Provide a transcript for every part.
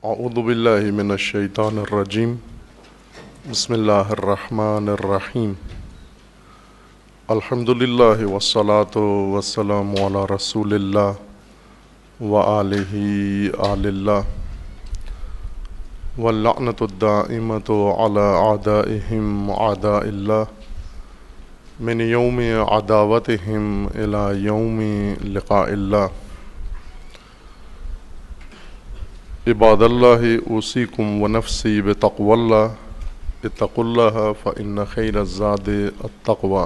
اعوذ باللہ من الشیطان الرجیم بسم اللہ الرحمن الرحیم الحمد للہ والصلاة والسلام علی رسول اللہ وآلہ آل اللہ واللعنۃ الدائمۃ علی اعدائہم اعداء اللہ من یوم عداوتہم الی یوم لقاء اللہ عباد اللہ اوصیکم ونفسی بتقوی اللہ اتقوا اللہ فإن خیر الزاد التقوی۔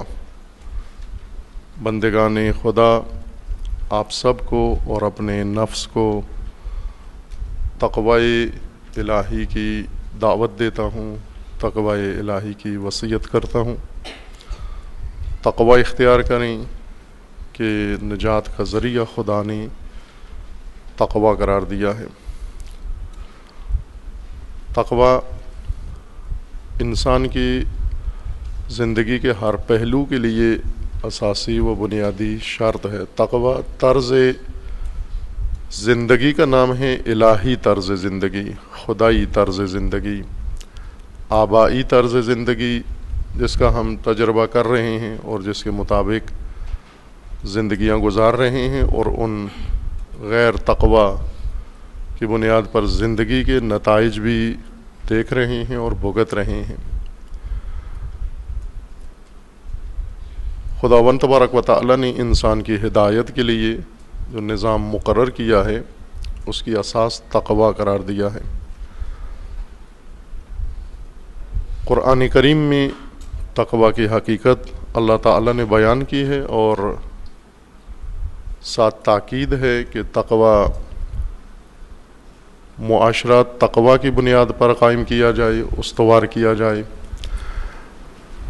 بندگان خدا، آپ سب کو اور اپنے نفس کو تقوی الہی کی دعوت دیتا ہوں، تقوی الہی کی وصیت کرتا ہوں۔ تقوی اختیار کریں کہ نجات کا ذریعہ خدا نے تقوی قرار دیا ہے۔ تقوی انسان کی زندگی کے ہر پہلو کے لیے اساسی و بنیادی شرط ہے۔ تقوی طرز زندگی کا نام ہے، الہی طرز زندگی، خدائی طرز زندگی، آبائی طرز زندگی جس کا ہم تجربہ کر رہے ہیں اور جس کے مطابق زندگیاں گزار رہے ہیں، اور ان غیر تقوی کی بنیاد پر زندگی کے نتائج بھی دیکھ رہے ہیں اور بھگت رہے ہیں۔ خداوند تبارک و تعالی نے انسان کی ہدایت کے لیے جو نظام مقرر کیا ہے اس کی اساس تقوی قرار دیا ہے۔ قرآن کریم میں تقوی کی حقیقت اللہ تعالی نے بیان کی ہے، اور ساتھ تاکید ہے کہ تقوی معاشرہ تقوی کی بنیاد پر قائم کیا جائے، استوار کیا جائے۔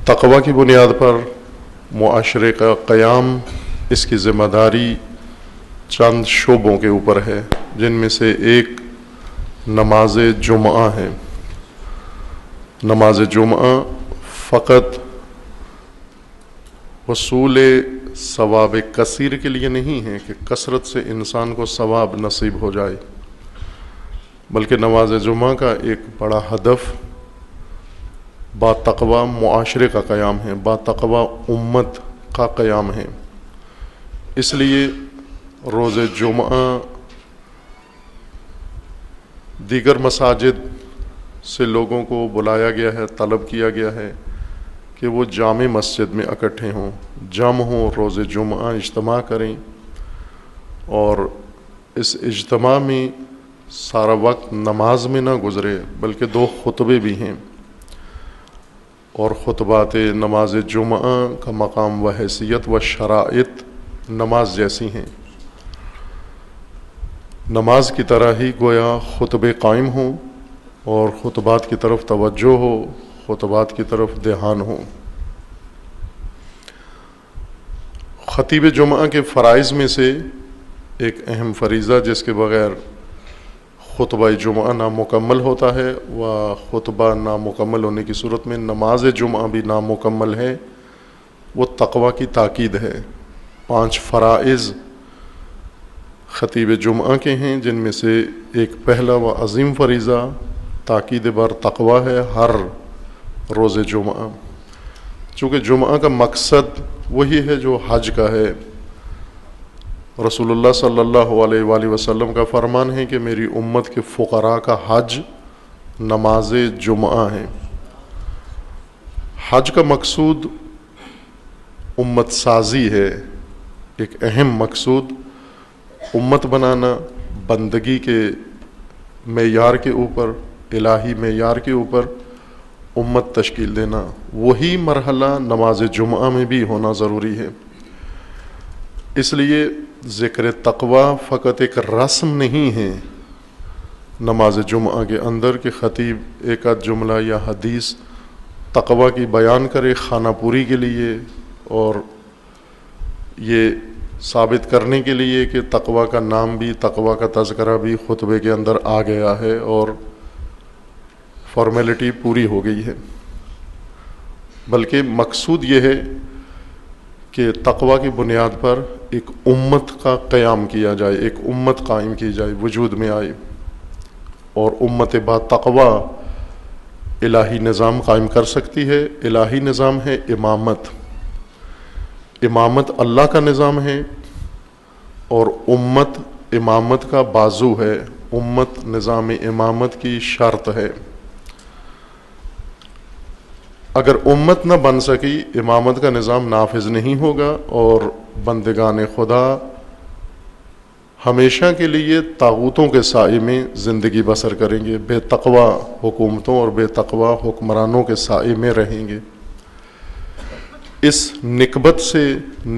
تقوی کی بنیاد پر معاشرے کا قیام، اس کی ذمہ داری چند شعبوں کے اوپر ہے، جن میں سے ایک نماز جمعہ ہے۔ نماز جمعہ فقط حصول ثواب کثیر کے لیے نہیں ہے کہ کثرت سے انسان کو ثواب نصیب ہو جائے، بلکہ نماز جمعہ کا ایک بڑا ہدف با تقوی معاشرے کا قیام ہے، با تقوی امت کا قیام ہے۔ اس لیے روز جمعہ دیگر مساجد سے لوگوں کو بلایا گیا ہے، طلب کیا گیا ہے کہ وہ جامع مسجد میں اکٹھے ہوں، جمع ہوں، روز جمعہ اجتماع کریں، اور اس اجتماع میں سارا وقت نماز میں نہ گزرے بلکہ دو خطبے بھی ہیں، اور خطبات نماز جمعہ کا مقام و حیثیت و شرائط نماز جیسی ہیں۔ نماز کی طرح ہی گویا خطبے قائم ہوں، اور خطبات کی طرف توجہ ہو، خطبات کی طرف دھیان ہو۔ خطیب جمعہ کے فرائض میں سے ایک اہم فریضہ جس کے بغیر خطبہ جمعہ نامکمل ہوتا ہے، و خطبہ نامکمل ہونے کی صورت میں نماز جمعہ بھی نامکمل ہے، وہ تقوی کی تاکید ہے۔ 5 فرائض خطیب جمعہ کے ہیں، جن میں سے ایک پہلا و عظیم فریضہ تاکید بر تقوی ہے ہر روز جمعہ، چونکہ جمعہ کا مقصد وہی ہے جو حج کا ہے۔ رسول اللہ صلی اللہ علیہ وآلہ وسلم کا فرمان ہے کہ میری امت کے فقراء کا حج نماز جمعہ ہے۔ حج کا مقصود امت سازی ہے، ایک اہم مقصود امت بنانا، بندگی کے معیار کے اوپر، الہی معیار کے اوپر امت تشکیل دینا۔ وہی مرحلہ نماز جمعہ میں بھی ہونا ضروری ہے۔ اس لیے ذکر تقوی فقط ایک رسم نہیں ہے نماز جمعہ کے اندر کہ خطیب ایک آدھ جملہ یا حدیث تقوی کی بیان کرے خانہ پوری کے لیے، اور یہ ثابت کرنے کے لیے کہ تقوی کا نام بھی، تقوی کا تذکرہ بھی خطبے کے اندر آ گیا ہے اور فارمیلٹی پوری ہو گئی ہے، بلکہ مقصود یہ ہے کہ تقوی کی بنیاد پر ایک امت کا قیام کیا جائے، ایک امت قائم کی جائے، وجود میں آئے۔ اور امت با تقوی الہی نظام قائم کر سکتی ہے۔ الہی نظام ہے امامت، امامت اللہ کا نظام ہے، اور امت امامت کا بازو ہے، امت نظام امامت کی شرط ہے۔ اگر امت نہ بن سکی، امامت کا نظام نافذ نہیں ہوگا، اور بندگان خدا ہمیشہ کے لیے طاغوتوں کے سائے میں زندگی بسر کریں گے، بے تقوی حکومتوں اور بے تقوی حکمرانوں کے سائے میں رہیں گے۔ اس نکبت سے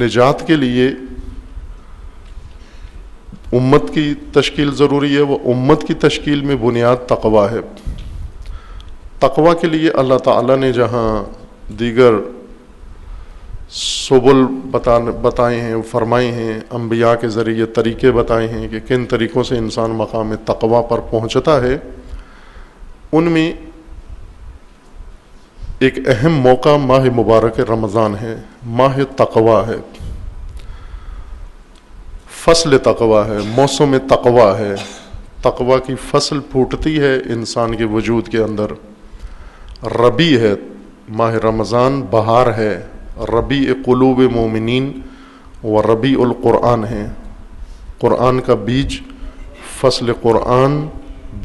نجات کے لیے امت کی تشکیل ضروری ہے، وہ امت کی تشکیل میں بنیاد تقوی ہے۔ تقوی کے لیے اللہ تعالیٰ نے جہاں دیگر سبل بتائے ہیں، فرمائے ہیں، انبیاء کے ذریعے طریقے بتائے ہیں کہ کن طریقوں سے انسان مقام تقوی پر پہنچتا ہے، ان میں ایک اہم موقع ماہ مبارک رمضان ہے، ماہ تقوی ہے، فصل تقوی ہے، موسم تقوی ہے۔ تقوی کی فصل پھوٹتی ہے انسان کے وجود کے اندر۔ ربیع ہے ماہ رمضان، بہار ہے، ربیع قلوب مومنین و ربیع القرآن ہے۔ قرآن کا بیج، فصل قرآن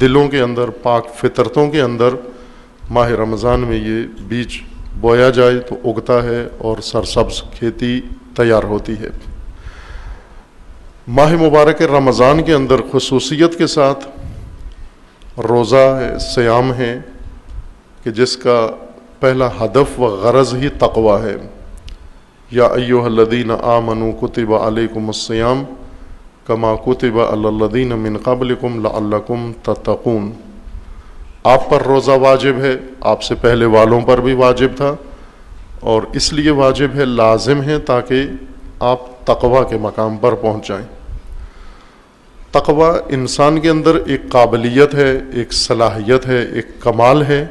دلوں کے اندر، پاک فطرتوں کے اندر ماہ رمضان میں یہ بیج بویا جائے تو اگتا ہے اور سرسبز کھیتی تیار ہوتی ہے۔ ماہ مبارک رمضان کے اندر خصوصیت کے ساتھ روزہ ہے، صیام ہے، کہ جس کا پہلا ہدف و غرض ہی تقوی ہے۔ یا ایھا الذین آمنوا کتب علیکم الصیام کما کتب علی الذین من قبلکم لعلکم تتقون۔ آپ پر روزہ واجب ہے، آپ سے پہلے والوں پر بھی واجب تھا، اور اس لیے واجب ہے، لازم ہے، تاکہ آپ تقوی کے مقام پر پہنچ جائیں۔ تقوی انسان کے اندر ایک قابلیت ہے، ایک صلاحیت ہے، ایک کمال ہے،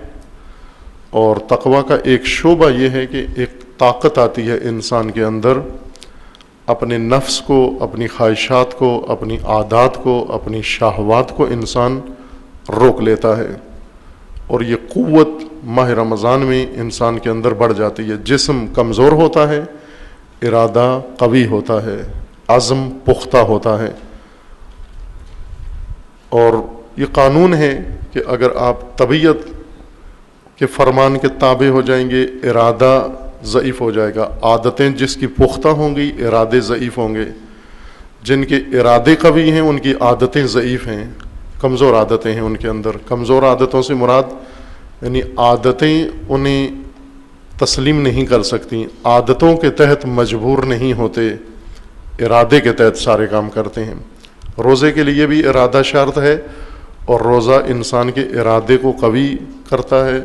اور تقوی کا ایک شعبہ یہ ہے کہ ایک طاقت آتی ہے انسان کے اندر، اپنے نفس کو، اپنی خواہشات کو، اپنی عادات کو، اپنی شہوات کو انسان روک لیتا ہے، اور یہ قوت ماہ رمضان میں انسان کے اندر بڑھ جاتی ہے۔ جسم کمزور ہوتا ہے، ارادہ قوی ہوتا ہے، عزم پختہ ہوتا ہے، اور یہ قانون ہے کہ اگر آپ طبیعت کے فرمان کے تابع ہو جائیں گے، ارادہ ضعیف ہو جائے گا۔ عادتیں جس کی پختہ ہوں گی، ارادے ضعیف ہوں گے۔ جن کے ارادے قوی ہیں ان کی عادتیں ضعیف ہیں، کمزور عادتیں ہیں ان کے اندر۔ کمزور عادتوں سے مراد یعنی عادتیں انہیں تسلیم نہیں کر سکتی، عادتوں کے تحت مجبور نہیں ہوتے، ارادے کے تحت سارے کام کرتے ہیں۔ روزے کے لیے بھی ارادہ شرط ہے، اور روزہ انسان کے ارادے کو قوی کرتا ہے،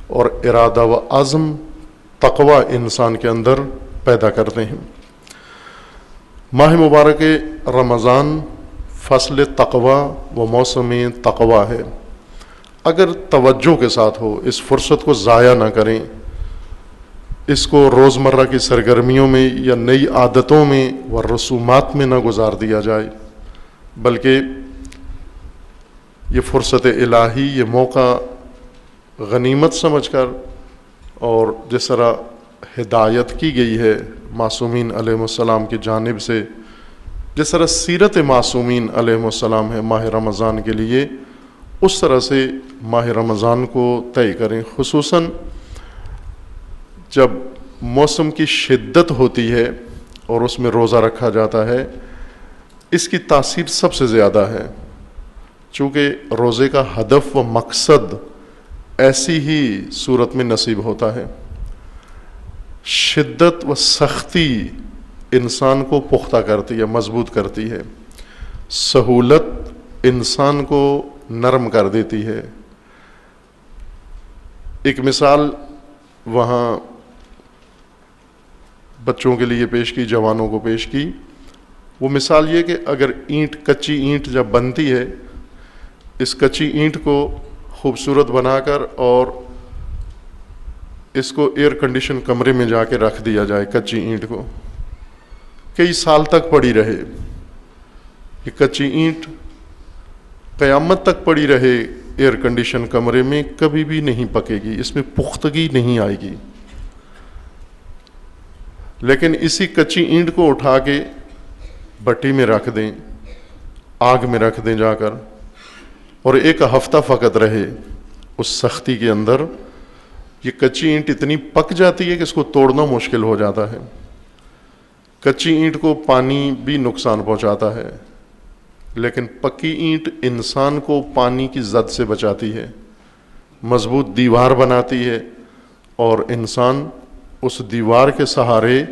اور ارادہ و عزم تقوی انسان کے اندر پیدا کرتے ہیں۔ ماہ مبارک رمضان فصل تقوی و موسم تقوی ہے۔ اگر توجہ کے ساتھ ہو، اس فرصت کو ضائع نہ کریں، اس کو روزمرہ کی سرگرمیوں میں یا نئی عادتوں میں و رسومات میں نہ گزار دیا جائے، بلکہ یہ فرصت الہی، یہ موقع غنیمت سمجھ کر، اور جس طرح ہدایت کی گئی ہے معصومین علیہ السلام کی جانب سے، جس طرح سیرت معصومین علیہ السلام ہے ماہ رمضان کے لیے، اس طرح سے ماہ رمضان کو طے کریں۔ خصوصاً جب موسم کی شدت ہوتی ہے اور اس میں روزہ رکھا جاتا ہے، اس کی تاثیر سب سے زیادہ ہے، چونکہ روزے کا ہدف و مقصد ایسی ہی صورت میں نصیب ہوتا ہے۔ شدت و سختی انسان کو پختہ کرتی ہے، مضبوط کرتی ہے، سہولت انسان کو نرم کر دیتی ہے۔ ایک مثال وہاں بچوں کے لیے پیش کی، جوانوں کو پیش کی، وہ مثال یہ کہ اگر کچی اینٹ جب بنتی ہے، اس کچی اینٹ کو خوبصورت بنا کر اور اس کو ایئر کنڈیشن کمرے میں جا کے رکھ دیا جائے، کچی اینٹ کو کئی سال تک پڑی رہے، یہ کچی اینٹ قیامت تک پڑی رہے ایئر کنڈیشن کمرے میں کبھی بھی نہیں پکے گی، اس میں پختگی نہیں آئے گی۔ لیکن اسی کچی اینٹ کو اٹھا کے بٹی میں رکھ دیں، آگ میں رکھ دیں جا کر، اور ایک ہفتہ فقط رہے اس سختی کے اندر، یہ کچی اینٹ اتنی پک جاتی ہے کہ اس کو توڑنا مشکل ہو جاتا ہے۔ کچی اینٹ کو پانی بھی نقصان پہنچاتا ہے، لیکن پکی اینٹ انسان کو پانی کی زد سے بچاتی ہے، مضبوط دیوار بناتی ہے، اور انسان اس دیوار کے سہارے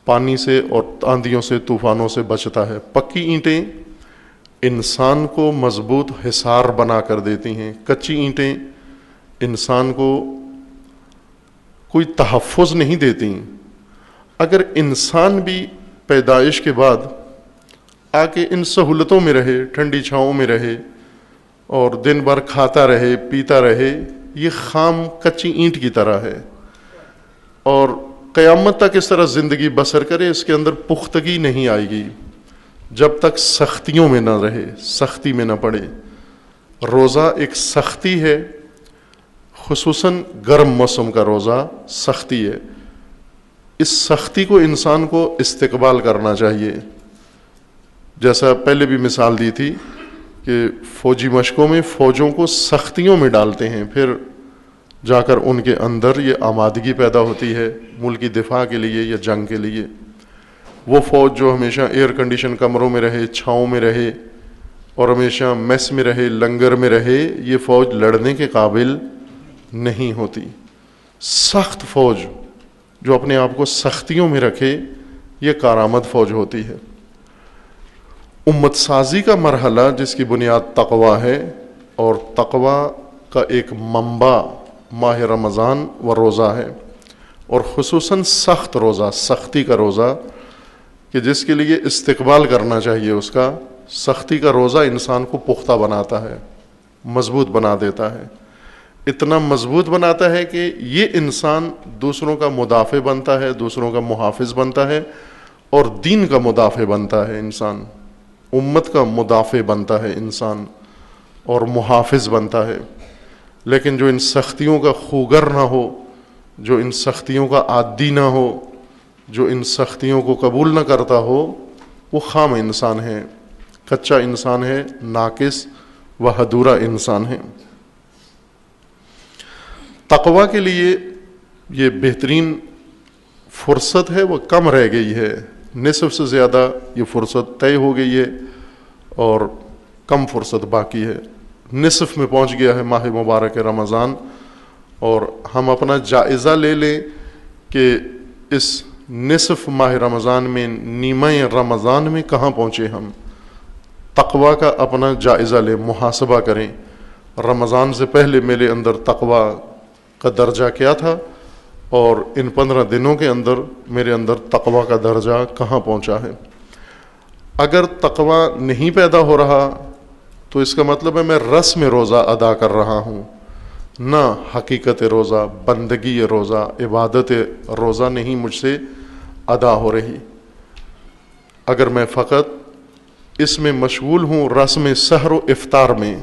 پانی سے اور آندھیوں سے، طوفانوں سے بچتا ہے۔ پکی اینٹیں انسان کو مضبوط حصار بنا کر دیتی ہیں، کچی اینٹیں انسان کو کوئی تحفظ نہیں دیتی۔ اگر انسان بھی پیدائش کے بعد آ کے ان سہولتوں میں رہے، ٹھنڈی چھاؤں میں رہے اور دن بھر کھاتا رہے پیتا رہے، یہ خام کچی اینٹ کی طرح ہے، اور قیامت تک اس طرح زندگی بسر کرے، اس کے اندر پختگی نہیں آئے گی جب تک سختیوں میں نہ رہے، سختی میں نہ پڑے۔ روزہ ایک سختی ہے، خصوصاً گرم موسم کا روزہ سختی ہے۔ اس سختی کو انسان کو استقبال کرنا چاہیے، جیسا پہلے بھی مثال دی تھی کہ فوجی مشقوں میں فوجوں کو سختیوں میں ڈالتے ہیں، پھر جا کر ان کے اندر یہ آمادگی پیدا ہوتی ہے ملک کی دفاع کے لیے یا جنگ کے لیے۔ وہ فوج جو ہمیشہ ایئر کنڈیشن کمروں میں رہے، چھاؤں میں رہے اور ہمیشہ میس میں رہے، لنگر میں رہے، یہ فوج لڑنے کے قابل نہیں ہوتی۔ سخت فوج جو اپنے آپ کو سختیوں میں رکھے، یہ کارآمد فوج ہوتی ہے۔ امت سازی کا مرحلہ جس کی بنیاد تقویٰ ہے، اور تقویٰ کا ایک منبع ماہ رمضان و روزہ ہے، اور خصوصاً سخت روزہ، سختی کا روزہ کہ جس کے لیے استقبال کرنا چاہیے اس کا۔ سختی کا روزہ انسان کو پختہ بناتا ہے، مضبوط بنا دیتا ہے، اتنا مضبوط بناتا ہے کہ یہ انسان دوسروں کا مدافع بنتا ہے، دوسروں کا محافظ بنتا ہے، اور دین کا مدافع بنتا ہے انسان، امت کا مدافع بنتا ہے انسان اور محافظ بنتا ہے۔ لیکن جو ان سختیوں کا خوگر نہ ہو، جو ان سختیوں کا عادی نہ ہو، جو ان سختیوں کو قبول نہ کرتا ہو، وہ خام انسان ہے، کچا انسان ہے، ناقص و ادھورا انسان ہے۔ تقویٰ کے لیے یہ بہترین فرصت ہے، وہ کم رہ گئی ہے، نصف سے زیادہ یہ فرصت طے ہو گئی ہے اور کم فرصت باقی ہے۔ نصف میں پہنچ گیا ہے ماہ مبارک رمضان، اور ہم اپنا جائزہ لے لیں کہ اس نصف ماہ رمضان میں، نیمہ رمضان میں کہاں پہنچے ہم۔ تقویٰ کا اپنا جائزہ لیں، محاسبہ کریں، رمضان سے پہلے میرے اندر تقویٰ کا درجہ کیا تھا، اور ان 15 دنوں کے اندر میرے اندر تقویٰ کا درجہ کہاں پہنچا ہے۔ اگر تقویٰ نہیں پیدا ہو رہا تو اس کا مطلب ہے میں رسم روزہ ادا کر رہا ہوں، نہ حقیقت روزہ، بندگی روزہ، عبادت روزہ نہیں مجھ سے ادا ہو رہی۔ اگر میں فقط اس میں مشغول ہوں، رسم سحر و افطار میں،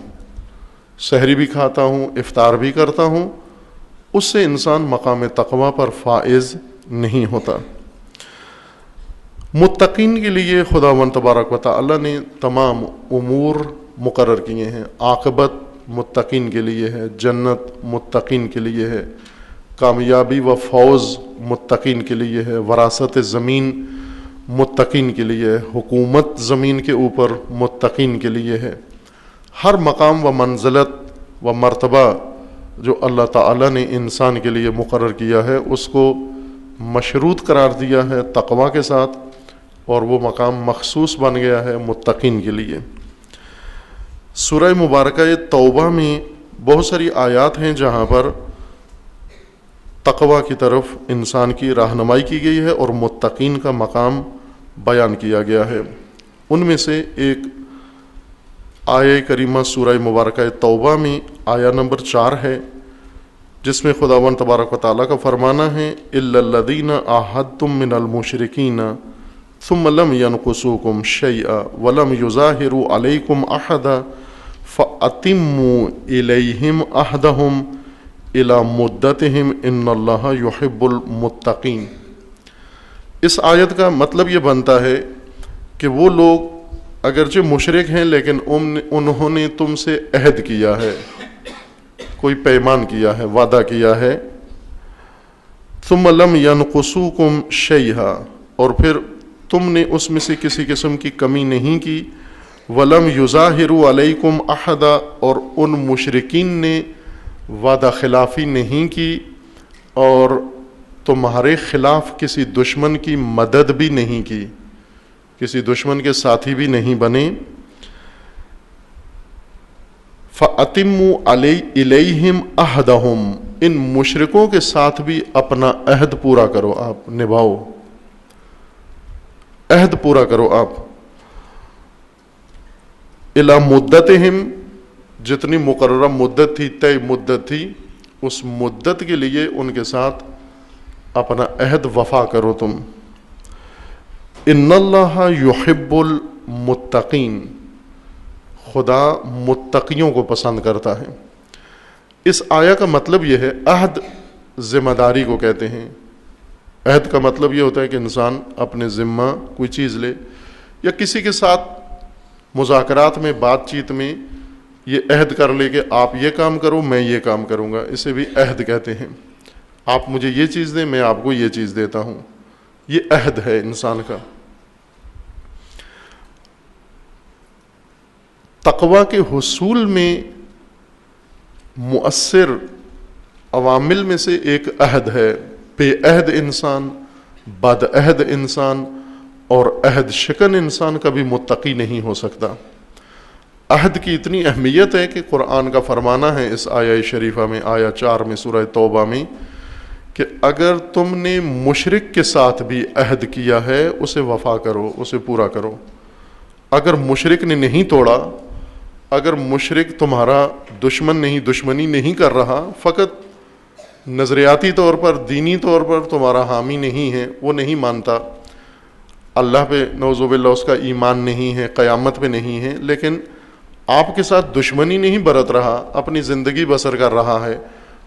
سحری بھی کھاتا ہوں، افطار بھی کرتا ہوں، اس سے انسان مقام تقویٰ پر فائز نہیں ہوتا۔ متقین کے لیے خداوند تبارک و تعالی نے تمام امور مقرر کیے ہیں۔ عاقبت متقین کے لیے ہے، جنت متقین کے لیے ہے، کامیابی و فوز متقین کے لیے ہے، وراثت زمین متقین کے لیے ہے، حکومت زمین کے اوپر متقین کے لیے ہے۔ ہر مقام و منزلت و مرتبہ جو اللہ تعالی نے انسان کے لیے مقرر کیا ہے، اس کو مشروط قرار دیا ہے تقویٰ کے ساتھ، اور وہ مقام مخصوص بن گیا ہے متقین کے لیے۔ سورہ مبارکہ توبہ میں بہت ساری آیات ہیں جہاں پر تقویٰ کی طرف انسان کی رہنمائی کی گئی ہے اور متقین کا مقام بیان کیا گیا ہے۔ ان میں سے ایک آیہ کریمہ سورہ مبارکہ توبہ میں آیہ نمبر 4 ہے، جس میں خداوند تبارک و تعالیٰ کا فرمانا ہے إِلَّا الَّذِينَ عَاهَدتُّم مِّنَ الْمُشْرِكِينَ ثُمَّ لَمْ يَنْقُصُوكُمْ شَيْئًا وَلَمْ يُظَاهِرُوا عَلَيْكُمْ أَحَدًا فَأَتِمُّوا إِلَيْهِمْ عَهْدَهُمْ إِلَى مُدَّتِهِمْ إِنَّ اللَّهَ يُحِبُّ الْمُتَّقِينَ۔ اس آیت کا مطلب یہ بنتا ہے کہ وہ لوگ اگرچہ مشرک ہیں لیکن انہوں نے تم سے عہد کیا ہے، کوئی پیمان کیا ہے، وعدہ کیا ہے، ثم لم ينقصوكم شيئا، اور پھر تم نے اس میں سے کسی قسم کی کمی نہیں کی، ولم يظاہروا علیکم احدا، اور ان مشرکین نے وعدہ خلافی نہیں کی اور تمہارے خلاف کسی دشمن کی مدد بھی نہیں کی، کسی دشمن کے ساتھی بھی نہیں بنے۔ فَأَتِمُّوا إِلَيْهِمْ عَهْدَهُمْ، ان مشرکوں کے ساتھ بھی اپنا عہد پورا کرو، آپ نبھاؤ، عہد پورا کرو آپ۔ إِلَى مُدَّتِهِمْ، جتنی مقررہ مدت تھی، طے مدت تھی، اس مدت کے لیے ان کے ساتھ اپنا عہد وفا کرو تم۔ ان اللہ یحب المتقین، خدا متقیوں کو پسند کرتا ہے۔ اس آیا کا مطلب یہ ہے، عہد ذمہ داری کو کہتے ہیں۔ عہد کا مطلب یہ ہوتا ہے کہ انسان اپنے ذمہ کوئی چیز لے، یا کسی کے ساتھ مذاکرات میں، بات چیت میں یہ عہد کر لے کہ آپ یہ کام کرو، میں یہ کام کروں گا، اسے بھی عہد کہتے ہیں۔ آپ مجھے یہ چیز دیں، میں آپ کو یہ چیز دیتا ہوں، یہ عہد ہے انسان کا۔ تقوی کے حصول میں مؤثر عوامل میں سے ایک عہد ہے۔ بے عہد انسان، بد عہد انسان اور عہد شکن انسان کبھی متقی نہیں ہو سکتا۔ عہد کی اتنی اہمیت ہے کہ قرآن کا فرمانا ہے اس آیہ شریفہ میں، آیہ 4 میں سورہ توبہ میں، کہ اگر تم نے مشرک کے ساتھ بھی عہد کیا ہے اسے وفا کرو، اسے پورا کرو۔ اگر مشرک نے نہیں توڑا، اگر مشرک تمہارا دشمن نہیں، دشمنی نہیں کر رہا، فقط نظریاتی طور پر، دینی طور پر تمہارا حامی نہیں ہے، وہ نہیں مانتا، اللہ پہ نعوذ باللہ اس کا ایمان نہیں ہے، قیامت پہ نہیں ہے، لیکن آپ کے ساتھ دشمنی نہیں برت رہا، اپنی زندگی بسر کر رہا ہے،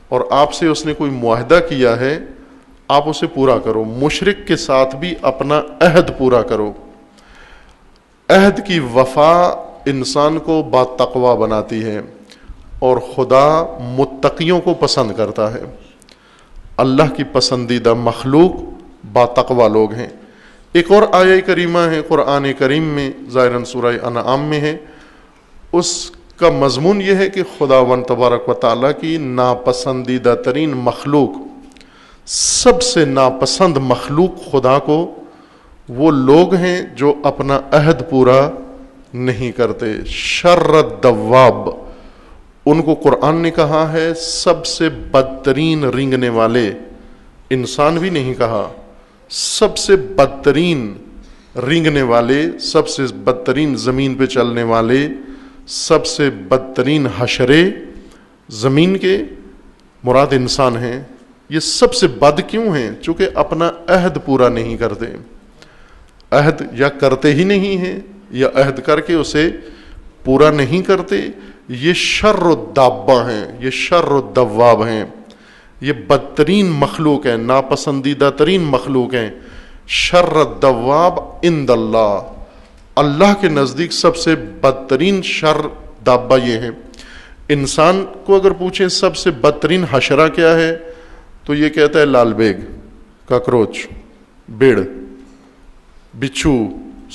اور آپ سے اس نے کوئی معاہدہ کیا ہے، آپ اسے پورا کرو۔ مشرک کے ساتھ بھی اپنا عہد پورا کرو۔ عہد کی وفا انسان کو با تقوی بناتی ہے، اور خدا متقیوں کو پسند کرتا ہے۔ اللہ کی پسندیدہ مخلوق با تقوی لوگ ہیں۔ ایک اور آیہ کریمہ ہے قرآن کریم میں، ظاہراً سورہ انعام میں ہے، اس کا مضمون یہ ہے کہ خداوند تبارک و تعالیٰ کی ناپسندیدہ ترین مخلوق، سب سے ناپسند مخلوق خدا کو وہ لوگ ہیں جو اپنا عہد پورا نہیں کرتے۔ شر الدواب، ان کو قرآن نے کہا ہے سب سے بدترین رینگنے والے، انسان بھی نہیں کہا، سب سے بدترین رینگنے والے، سب سے بدترین زمین پہ چلنے والے، سب سے بدترین حشرے زمین کے مراد انسان ہیں۔ یہ سب سے بد کیوں ہیں؟ چونکہ اپنا عہد پورا نہیں کرتے۔ عہد یا کرتے ہی نہیں ہیں، یا عہد کر کے اسے پورا نہیں کرتے۔ یہ شر الدابہ ہیں، یہ شر الدواب ہیں، یہ بدترین مخلوق ہیں، ناپسندیدہ ترین مخلوق ہیں۔ شر الدواب عند اللہ، اللہ کے نزدیک سب سے بدترین شر دابہ یہ ہے۔ انسان کو اگر پوچھیں سب سے بدترین حشرہ کیا ہے تو یہ کہتا ہے لال بیگ، کاکروچ، بڑ، بچھو،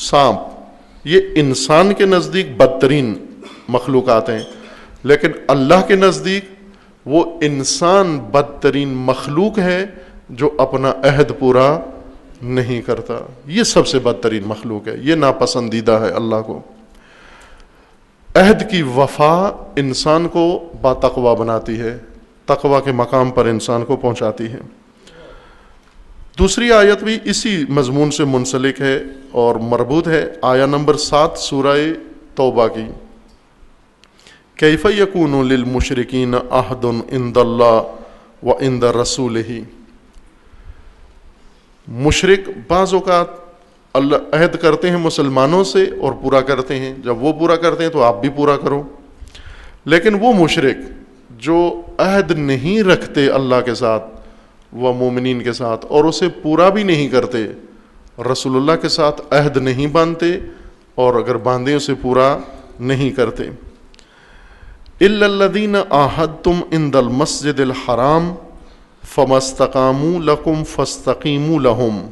سانپ، یہ انسان کے نزدیک بدترین مخلوقات ہیں، لیکن اللہ کے نزدیک وہ انسان بدترین مخلوق ہے جو اپنا عہد پورا نہیں کرتا۔ یہ سب سے بدترین مخلوق ہے، یہ ناپسندیدہ ہے اللہ کو۔ عہد کی وفا انسان کو با تقوی بناتی ہے، تقوی کے مقام پر انسان کو پہنچاتی ہے۔ دوسری آیت بھی اسی مضمون سے منسلک ہے اور مربوط ہے، آیہ نمبر 7 سورہ توبہ کی۔ کیف یکون للمشرکین عہد عند اللہ وعند رسولہ، مشرک بعض اوقات اللہ عہد کرتے ہیں مسلمانوں سے اور پورا کرتے ہیں، جب وہ پورا کرتے ہیں تو آپ بھی پورا کرو۔ لیکن وہ مشرک جو عہد نہیں رکھتے اللہ کے ساتھ و مومنین کے ساتھ اور اسے پورا بھی نہیں کرتے، رسول اللہ کے ساتھ عہد نہیں باندھتے اور اگر باندھیں اسے پورا نہیں کرتے، الا الذین عاہدتم عند المسجد الحرام فما استقاموا لکم فاستقیموا لہم،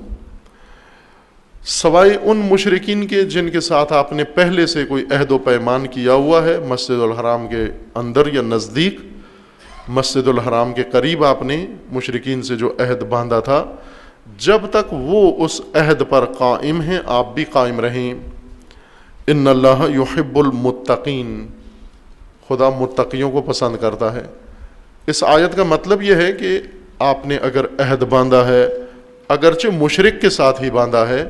سوائے ان مشرکین کے جن کے ساتھ آپ نے پہلے سے کوئی عہد و پیمان کیا ہوا ہے مسجد الحرام کے اندر یا نزدیک، مسجد الحرام کے قریب آپ نے مشرکین سے جو عہد باندھا تھا، جب تک وہ اس عہد پر قائم ہیں آپ بھی قائم رہیں۔ ان اللہ یحب المتقین، خدا متقیوں کو پسند کرتا ہے۔ اس آیت کا مطلب یہ ہے کہ آپ نے اگر عہد باندھا ہے، اگرچہ مشرک کے ساتھ ہی باندھا ہے،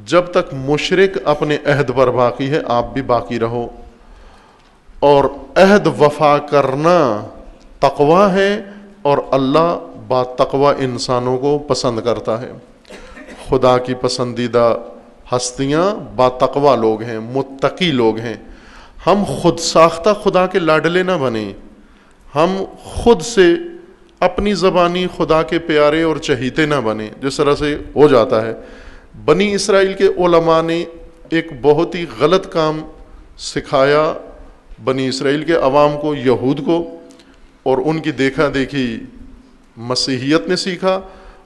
جب تک مشرک اپنے عہد پر باقی ہے آپ بھی باقی رہو، اور عہد وفا کرنا تقوی ہے اور اللہ با تقوی انسانوں کو پسند کرتا ہے۔ خدا کی پسندیدہ ہستیاں با تقوی لوگ ہیں، متقی لوگ ہیں۔ ہم خود ساختہ خدا کے لاڈلے نہ بنیں، ہم خود سے اپنی زبانی خدا کے پیارے اور چہیتے نہ بنیں، جس طرح سے ہو جاتا ہے۔ بنی اسرائیل کے علماء نے ایک بہت ہی غلط کام سکھایا بنی اسرائیل کے عوام کو، یہود کو، اور ان کی دیکھا دیکھی مسیحیت نے سیکھا،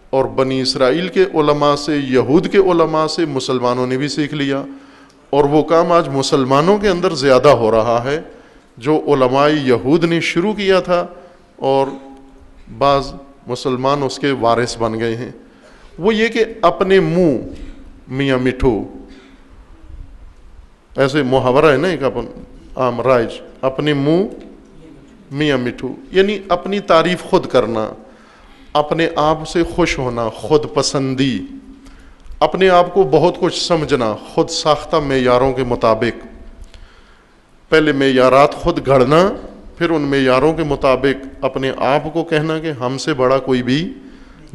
اور بنی اسرائیل کے علماء سے، یہود کے علماء سے مسلمانوں نے بھی سیکھ لیا، اور وہ کام آج مسلمانوں کے اندر زیادہ ہو رہا ہے جو علماء یہود نے شروع کیا تھا، اور بعض مسلمان اس کے وارث بن گئے ہیں۔ وہ یہ کہ اپنے منہ میاں مٹھو، ایسے محاورہ ہے نا ایک عام رائج، اپنے منہ میاں مٹھو، یعنی اپنی تعریف خود کرنا، اپنے آپ سے خوش ہونا، خود پسندی، اپنے آپ کو بہت کچھ سمجھنا، خود ساختہ معیاروں کے مطابق، پہلے معیارات خود گھڑنا، پھر ان معیاروں کے مطابق اپنے آپ کو کہنا کہ ہم سے بڑا کوئی بھی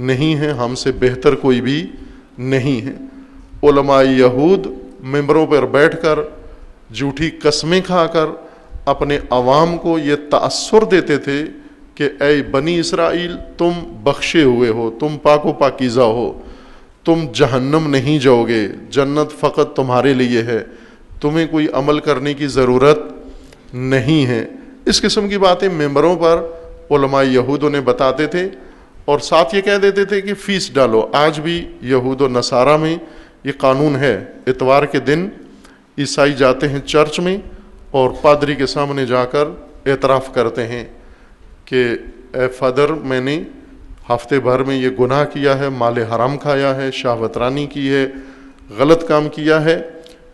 نہیں ہے، ہم سے بہتر کوئی بھی نہیں ہے۔ علماء یہود ممبروں پر بیٹھ کر جھوٹی قسمیں کھا کر اپنے عوام کو یہ تأثر دیتے تھے کہ اے بنی اسرائیل تم بخشے ہوئے ہو، تم پاک و پاکیزہ ہو، تم جہنم نہیں جاؤ گے، جنت فقط تمہارے لیے ہے، تمہیں کوئی عمل کرنے کی ضرورت نہیں ہے۔ اس قسم کی باتیں ممبروں پر علماء یہود انہیں بتاتے تھے، اور ساتھ یہ کہہ دیتے تھے کہ فیس ڈالو۔ آج بھی یہود و نصارہ میں یہ قانون ہے، اتوار کے دن عیسائی جاتے ہیں چرچ میں اور پادری کے سامنے جا کر اعتراف کرتے ہیں کہ اے فادر، میں نے ہفتے بھر میں یہ گناہ کیا ہے، مال حرام کھایا ہے، شہوت رانی کی ہے، غلط کام کیا ہے۔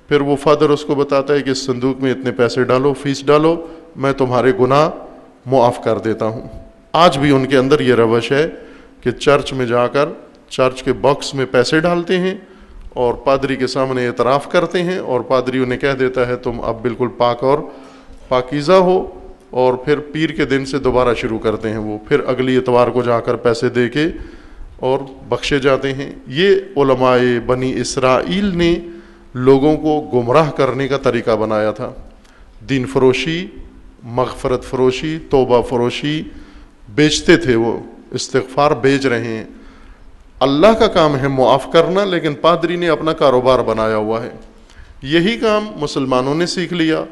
پھر وہ فادر اس کو بتاتا ہے کہ اس صندوق میں اتنے پیسے ڈالو، فیس ڈالو، میں تمہارے گناہ معاف کر دیتا ہوں۔ آج بھی ان کے اندر یہ روش ہے کہ چرچ میں جا کر چرچ کے باکس میں پیسے ڈالتے ہیں اور پادری کے سامنے اعتراف کرتے ہیں، اور پادری انہیں کہہ دیتا ہے تم اب بالکل پاک اور پاکیزہ ہو، اور پھر پیر کے دن سے دوبارہ شروع کرتے ہیں وہ، پھر اگلی اتوار کو جا کر پیسے دے کے اور بخشے جاتے ہیں۔ یہ علماء بنی اسرائیل نے لوگوں کو گمراہ کرنے کا طریقہ بنایا تھا۔ دین فروشی، مغفرت فروشی، توبہ فروشی بیچتے تھے، وہ استغفار بیچ رہے ہیں۔ اللہ کا کام ہے معاف کرنا، لیکن پادری نے اپنا کاروبار بنایا ہوا ہے۔ یہی کام مسلمانوں نے سیکھ لیا،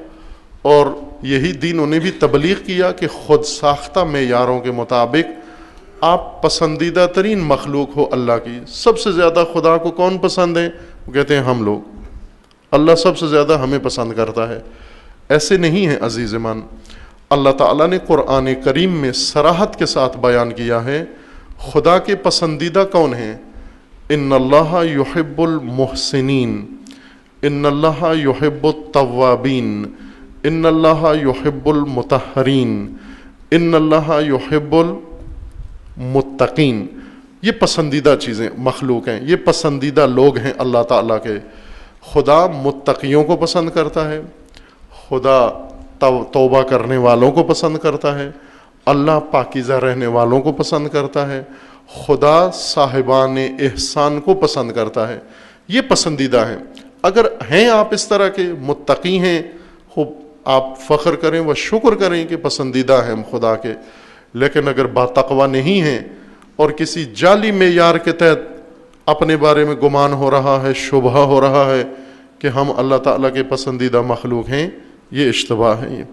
اور یہی دین انہیں بھی تبلیغ کیا کہ خود ساختہ معیاروں کے مطابق آپ پسندیدہ ترین مخلوق ہو اللہ کی۔ سب سے زیادہ خدا کو کون پسند ہے؟ وہ کہتے ہیں ہم لوگ۔ اللہ سب سے زیادہ ہمیں پسند کرتا ہے۔ ایسے نہیں ہے عزیزمان۔ اللہ تعالیٰ نے قرآن کریم میں صراحت کے ساتھ بیان کیا ہے خدا کے پسندیدہ کون ہیں۔ ان اللہ یحب المحسنین، ان اللہ یحب التوابین، ان اللہ یحب المطہرین، ان اللہ یحب المتقین۔ یہ پسندیدہ چیزیں مخلوق ہیں، یہ پسندیدہ لوگ ہیں اللہ تعالیٰ کے۔ خدا متقیوں کو پسند کرتا ہے، خدا توبہ کرنے والوں کو پسند کرتا ہے، اللہ پاکیزہ رہنے والوں کو پسند کرتا ہے، خدا صاحبان احسان کو پسند کرتا ہے۔ یہ پسندیدہ ہیں۔ اگر ہیں آپ اس طرح کے متقی ہیں، خوب آپ فخر کریں و شکر کریں کہ پسندیدہ ہیں ہم خدا کے، لیکن اگر باتقوا نہیں ہیں اور کسی جعلی معیار کے تحت اپنے بارے میں گمان ہو رہا ہے، شبہ ہو رہا ہے کہ ہم اللہ تعالیٰ کے پسندیدہ مخلوق ہیں، یہ اشتباہ ہے۔ یہ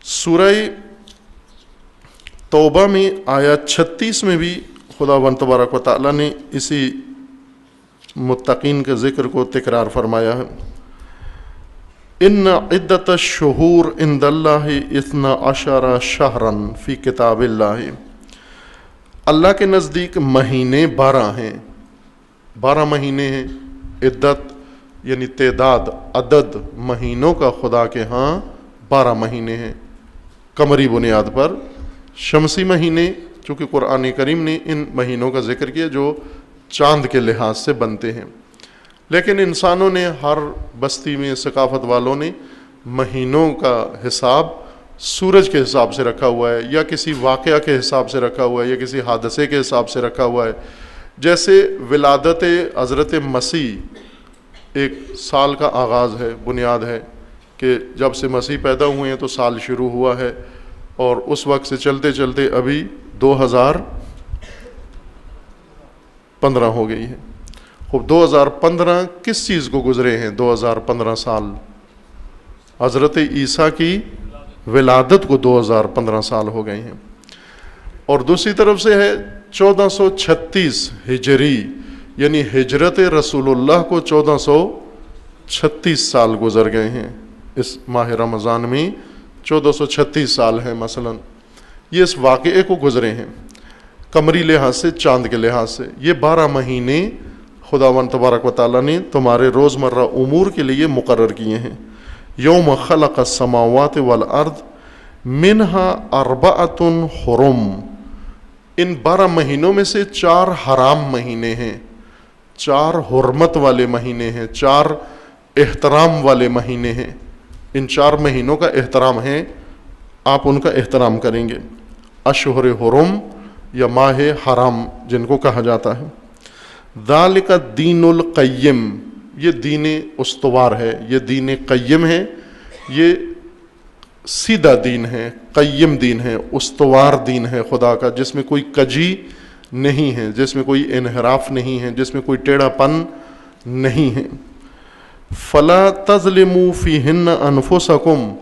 سورہ توبہ میں آیت 36 میں بھی خداوند تبارک و تعالیٰ نے اسی متقین کے ذکر کو تکرار فرمایا ہے۔ ان عدت الشہور عند اللہ 12 شہرا فی کتاب اللہ، اللہ کے نزدیک مہینے 12 ہیں، 12 مہینے ہیں۔ عدت یعنی تعداد، عدد مہینوں کا خدا کے ہاں 12 مہینے ہیں قمری بنیاد پر۔ شمسی مہینے چونکہ قرآن کریم نے ان مہینوں کا ذکر کیا جو چاند کے لحاظ سے بنتے ہیں، لیکن انسانوں نے، ہر بستی میں ثقافت والوں نے مہینوں کا حساب سورج کے حساب سے رکھا ہوا ہے، یا کسی واقعہ کے حساب سے رکھا ہوا ہے، یا کسی حادثے کے حساب سے رکھا ہوا ہے۔ جیسے ولادت حضرت مسیح ایک سال کا آغاز ہے، بنیاد ہے کہ جب سے مسیح پیدا ہوئے ہیں تو سال شروع ہوا ہے، اور اس وقت سے چلتے چلتے ابھی 2015 ہو گئی ہے۔ خوب 2015 کس چیز کو گزرے ہیں؟ 2015 سال حضرت عیسیٰ کی ولادت کو 2015 سال ہو گئے ہیں۔ اور دوسری طرف سے ہے 1436 ہجری، یعنی ہجرت رسول اللہ کو 1436 سال گزر گئے ہیں۔ اس ماہ رمضان میں 1436 سال ہیں مثلا، یہ اس واقعے کو گزرے ہیں قمری لحاظ سے، چاند کے لحاظ سے۔ یہ 12 مہینے خداوند تبارک و تعالیٰ نے تمہارے روزمرہ امور کے لیے مقرر کیے ہیں۔ یوم خلق السماوات والارض منہا 4 حرم، ان 12 مہینوں میں سے 4 حرام مہینے ہیں، 4 حرمت والے مہینے ہیں، 4 احترام والے مہینے ہیں۔ ان 4 مہینوں کا احترام ہے، آپ ان کا احترام کریں گے۔ اشہر حرم یا ماہ حرام جن کو کہا جاتا ہے۔ ذالک الدین القیم، یہ دین استوار ہے، یہ دین قیم ہے، یہ سیدھا دین ہے، قیم دین ہے، استوار دین ہے خدا کا، جس میں کوئی کجی نہیں ہے، جس میں کوئی انحراف نہیں ہے، جس میں کوئی ٹیڑھا پن نہیں ہے۔ فلا تظلموا فیہن انفسکم،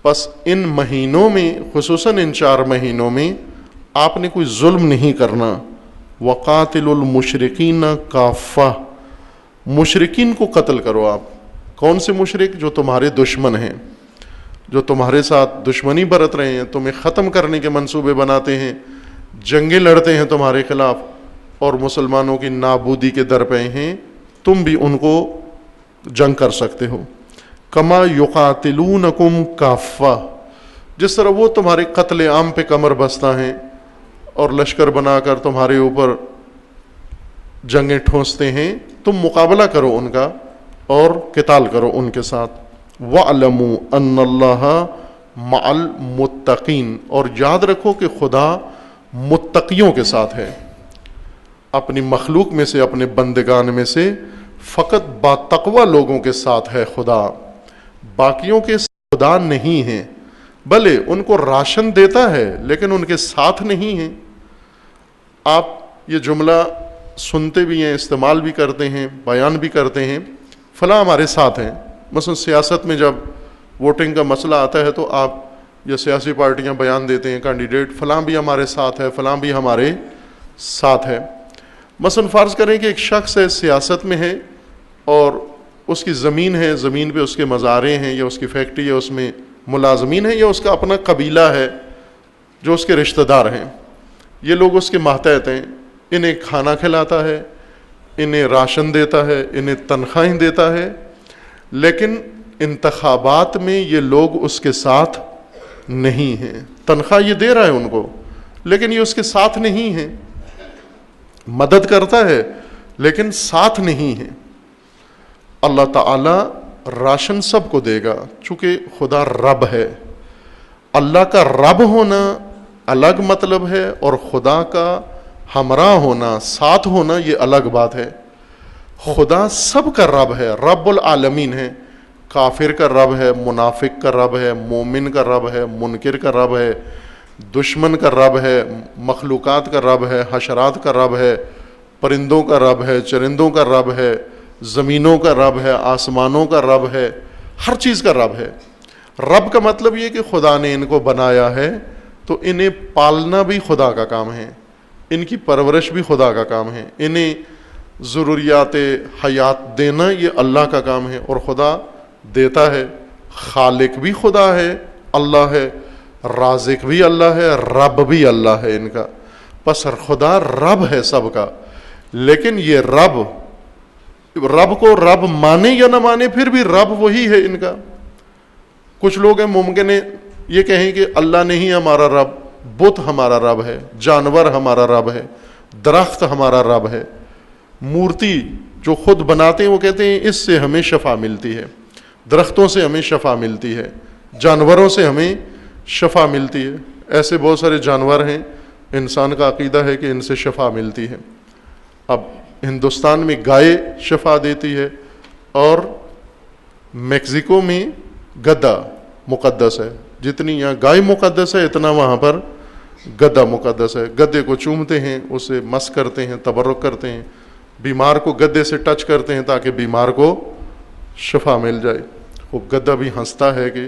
پس ان مہینوں میں، خصوصاً ان 4 مہینوں میں آپ نے کوئی ظلم نہیں کرنا۔ وقاتل المشرکین کافہ، مشرکین کو قتل کرو آپ۔ کون سے مشرک؟ جو تمہارے دشمن ہیں، جو تمہارے ساتھ دشمنی برت رہے ہیں، تمہیں ختم کرنے کے منصوبے بناتے ہیں، جنگیں لڑتے ہیں تمہارے خلاف اور مسلمانوں کی نابودی کے در پہ ہیں، تم بھی ان کو جنگ کر سکتے ہو۔ کما یقاتلونکم کافہ، جس طرح وہ تمہارے قتل عام پہ کمر بستہ ہیں اور لشکر بنا کر تمہارے اوپر جنگیں ٹھونستے ہیں، تم مقابلہ کرو ان کا اور قتال کرو ان کے ساتھ۔ وَاعْلَمُوا أَنَّ اللَّهَ مَعَ الْمُتَّقِينَ، اور یاد رکھو کہ خدا متقیوں کے ساتھ ہے۔ اپنی مخلوق میں سے، اپنے بندگان میں سے فقط باتقوی لوگوں کے ساتھ ہے خدا، باقیوں کے خدا نہیں ہیں۔ بھلے ان کو راشن دیتا ہے لیکن ان کے ساتھ نہیں ہیں۔ آپ یہ جملہ سنتے بھی ہیں، استعمال بھی کرتے ہیں، بیان بھی کرتے ہیں، فلاں ہمارے ساتھ ہیں۔ مثلا سیاست میں جب ووٹنگ کا مسئلہ آتا ہے تو آپ یا سیاسی پارٹیاں بیان دیتے ہیں، کینڈیڈیٹ فلاں بھی ہمارے ساتھ ہے، فلاں بھی ہمارے ساتھ ہے۔ مثلا فرض کریں کہ ایک شخص ہے، سیاست میں ہے اور اس کی زمین ہے، زمین پہ اس کے مزارے ہیں یا اس کی فیکٹری ہے، اس میں ملازمین ہیں یا اس کا اپنا قبیلہ ہے جو اس کے رشتہ دار ہیں، یہ لوگ اس کے ماتحت ہیں، انہیں کھانا کھلاتا ہے، انہیں راشن دیتا ہے، انہیں تنخواہیں دیتا ہے، لیکن انتخابات میں یہ لوگ اس کے ساتھ نہیں ہیں۔ تنخواہ یہ دے رہا ہے ان کو لیکن یہ اس کے ساتھ نہیں ہیں، مدد کرتا ہے لیکن ساتھ نہیں ہے۔ اللہ تعالی راشن سب کو دے گا چونکہ خدا رب ہے۔ اللہ کا رب ہونا الگ مطلب ہے اور خدا کا ہمراہ ہونا، ساتھ ہونا، یہ الگ بات ہے۔ خدا سب کا رب ہے، رب العالمین ہے، کافر کا رب ہے، منافق کا رب ہے، مومن کا رب ہے، منکر کا رب ہے، دشمن کا رب ہے، مخلوقات کا رب ہے، حشرات کا رب ہے، پرندوں کا رب ہے، چرندوں کا رب ہے، زمینوں کا رب ہے، آسمانوں کا رب ہے، ہر چیز کا رب ہے۔ رب کا مطلب یہ کہ خدا نے ان کو بنایا ہے تو انہیں پالنا بھی خدا کا کام ہے، ان کی پرورش بھی خدا کا کام ہے، انہیں ضروریات حیات دینا یہ اللہ کا کام ہے، اور خدا دیتا ہے۔ خالق بھی خدا ہے، اللہ ہے، رازق بھی اللہ ہے، رب بھی اللہ ہے ان کا۔ پس خدا رب ہے سب کا، لیکن یہ رب کو رب مانے یا نہ مانے پھر بھی رب وہی ہے ان کا۔ کچھ لوگ ہیں ممکن ہے یہ کہیں کہ اللہ نہیں ہمارا رب، بت ہمارا رب ہے، جانور ہمارا رب ہے، درخت ہمارا رب ہے، مورتی جو خود بناتے ہیں وہ کہتے ہیں اس سے ہمیں شفا ملتی ہے، درختوں سے ہمیں شفا ملتی ہے، جانوروں سے ہمیں شفا ملتی ہے۔ ایسے بہت سارے جانور ہیں، انسان کا عقیدہ ہے کہ ان سے شفا ملتی ہے۔ اب ہندوستان میں گائے شفا دیتی ہے، اور میکسیکو میں گدھا مقدس ہے۔ جتنی یہاں گائے مقدس ہے اتنا وہاں پر گدھا مقدس ہے۔ گدھے کو چومتے ہیں، اسے مس کرتے ہیں، تبرک کرتے ہیں، بیمار کو گدھے سے ٹچ کرتے ہیں تاکہ بیمار کو شفا مل جائے۔ وہ گدھا بھی ہنستا ہے کہ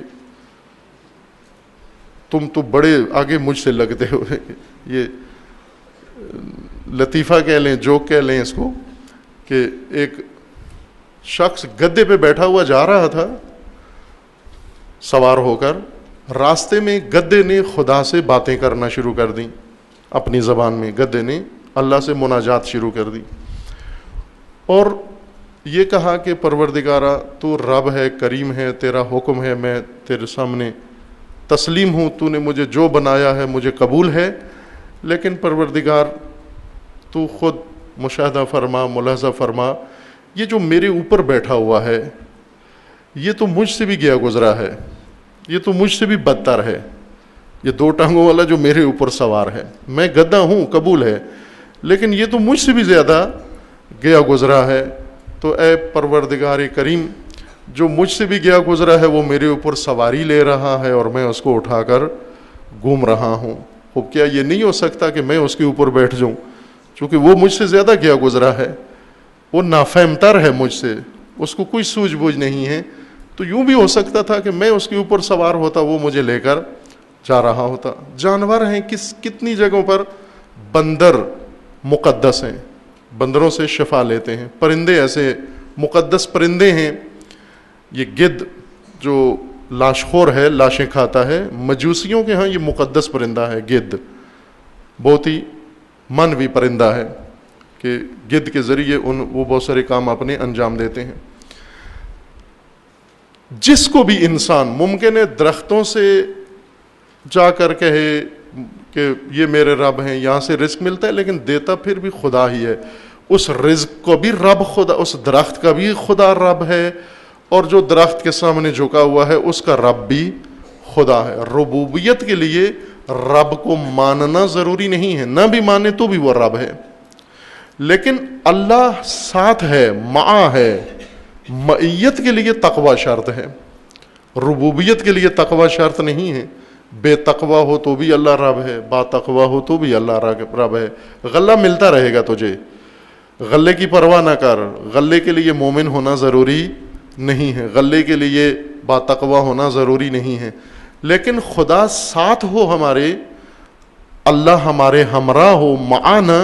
تم تو بڑے آگے مجھ سے لگتے ہو۔ یہ لطیفہ کہہ لیں، جوک کہہ لیں اس کو، کہ ایک شخص گدھے پہ بیٹھا ہوا جا رہا تھا سوار ہو کر، راستے میں گدھے نے خدا سے باتیں کرنا شروع کر دیں اپنی زبان میں۔ گدھے نے اللہ سے مناجات شروع کر دی اور یہ کہا کہ پروردگارا تو رب ہے، کریم ہے، تیرا حکم ہے، میں تیرے سامنے تسلیم ہوں، تو نے مجھے جو بنایا ہے مجھے قبول ہے، لیکن پروردگار تو خود مشاہدہ فرما، ملاحظہ فرما، یہ جو میرے اوپر بیٹھا ہوا ہے یہ تو مجھ سے بھی گیا گزرا ہے، یہ تو مجھ سے بھی بدتر ہے، یہ دو ٹانگوں والا جو میرے اوپر سوار ہے، میں گدھا ہوں قبول ہے، لیکن یہ تو مجھ سے بھی زیادہ گیا گزرا ہے۔ تو اے پروردگار کریم، جو مجھ سے بھی گیا گزرا ہے وہ میرے اوپر سواری لے رہا ہے اور میں اس کو اٹھا کر گھوم رہا ہوں، اب کیا یہ نہیں ہو سکتا کہ میں اس کے اوپر بیٹھ جاؤں؟ چونکہ وہ مجھ سے زیادہ گیا گزرا ہے، وہ نافہمتر ہے مجھ سے، اس کو کوئی سوجھ بوجھ نہیں ہے، تو یوں بھی ہو سکتا تھا کہ میں اس کے اوپر سوار ہوتا، وہ مجھے لے کر جا رہا ہوتا۔ جانور ہیں، کتنی جگہوں پر بندر مقدس ہیں، بندروں سے شفا لیتے ہیں۔ پرندے ایسے مقدس پرندے ہیں، یہ گدھ جو لاشخور ہے، لاشیں کھاتا ہے، مجوسیوں کے ہاں یہ مقدس پرندہ ہے گدھ، بہت ہی منوی پرندہ ہے کہ گدھ کے ذریعے وہ بہت سارے کام اپنے انجام دیتے ہیں۔ جس کو بھی انسان ممکن ہے درختوں سے جا کر کہے کہ یہ میرے رب ہیں، یہاں سے رزق ملتا ہے، لیکن دیتا پھر بھی خدا ہی ہے۔ اس رزق کو بھی رب خدا، اس درخت کا بھی خدا رب ہے، اور جو درخت کے سامنے جھکا ہوا ہے اس کا رب بھی خدا ہے۔ ربوبیت کے لیے رب کو ماننا ضروری نہیں ہے، نہ بھی مانے تو بھی وہ رب ہے، لیکن اللہ ساتھ ہے، معا ہے۔ معیت کے لیے تقوی شرط ہے، ربوبیت کے لیے تقوی شرط نہیں ہے۔ بے تقوی ہو تو بھی اللہ رب ہے، با تقوی ہو تو بھی اللہ رب ہے۔ غلہ ملتا رہے گا تجھے، غلے کی پرواہ نہ کر۔ غلے کے لیے مومن ہونا ضروری نہیں ہے، غلے کے لیے با تقوی ہونا ضروری نہیں ہے، لیکن خدا ساتھ ہو ہمارے، اللہ ہمارے ہمراہ ہو، معانا،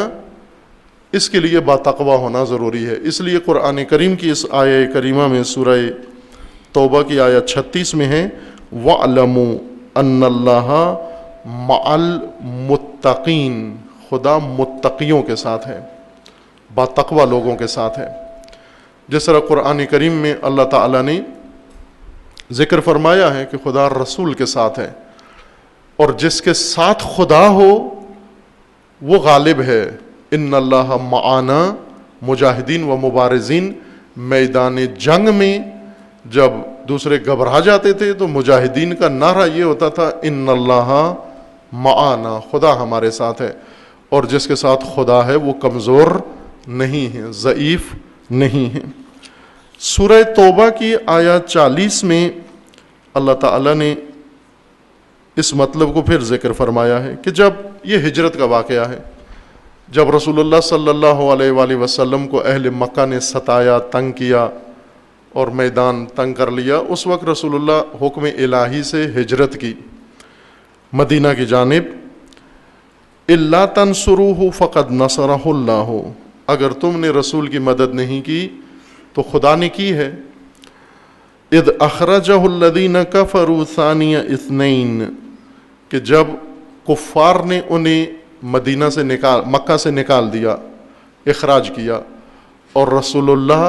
اس کے لیے با تقوی ہونا ضروری ہے۔ اس لیے قرآن کریم کی اس آیہ کریمہ میں سورہ توبہ کی آیت 36 میں ہے وَاعْلَمُوا أَنَّ اللَّهَ مَعَ الْمُتَّقِينَ، خدا متقیوں کے ساتھ ہے، با تقوی لوگوں کے ساتھ ہے۔ جس طرح قرآن کریم میں اللہ تعالیٰ نے ذکر فرمایا ہے کہ خدا رسول کے ساتھ ہے، اور جس کے ساتھ خدا ہو وہ غالب ہے۔ ان اللہ معانا، مجاہدین و مبارزین، میدان جنگ میں جب دوسرے گھبرا جاتے تھے تو مجاہدین کا نعرہ یہ ہوتا تھا ان اللہ معانا، خدا ہمارے ساتھ ہے، اور جس کے ساتھ خدا ہے وہ کمزور نہیں ہے، ضعیف نہیں ہے۔ سورہ توبہ کی آیت 40 میں اللہ تعالیٰ نے اس مطلب کو پھر ذکر فرمایا ہے کہ جب یہ ہجرت کا واقعہ ہے، جب رسول اللہ صلی اللہ علیہ وآلہ وسلم کو اہل مکہ نے ستایا، تنگ کیا اور میدان تنگ کر لیا، اس وقت رسول اللہ حکم الہی سے ہجرت کی مدینہ کی جانب. الا تنصروہ فقد نصرہ اللہ، اگر تم نے رسول کی مدد نہیں کی تو خدا نے کی ہے. اذ اخرجہ الذین کفروا ثانی اثنین، کہ جب کفار نے انہیں مدینہ سے مکہ سے نکال دیا، اخراج کیا، اور رسول اللہ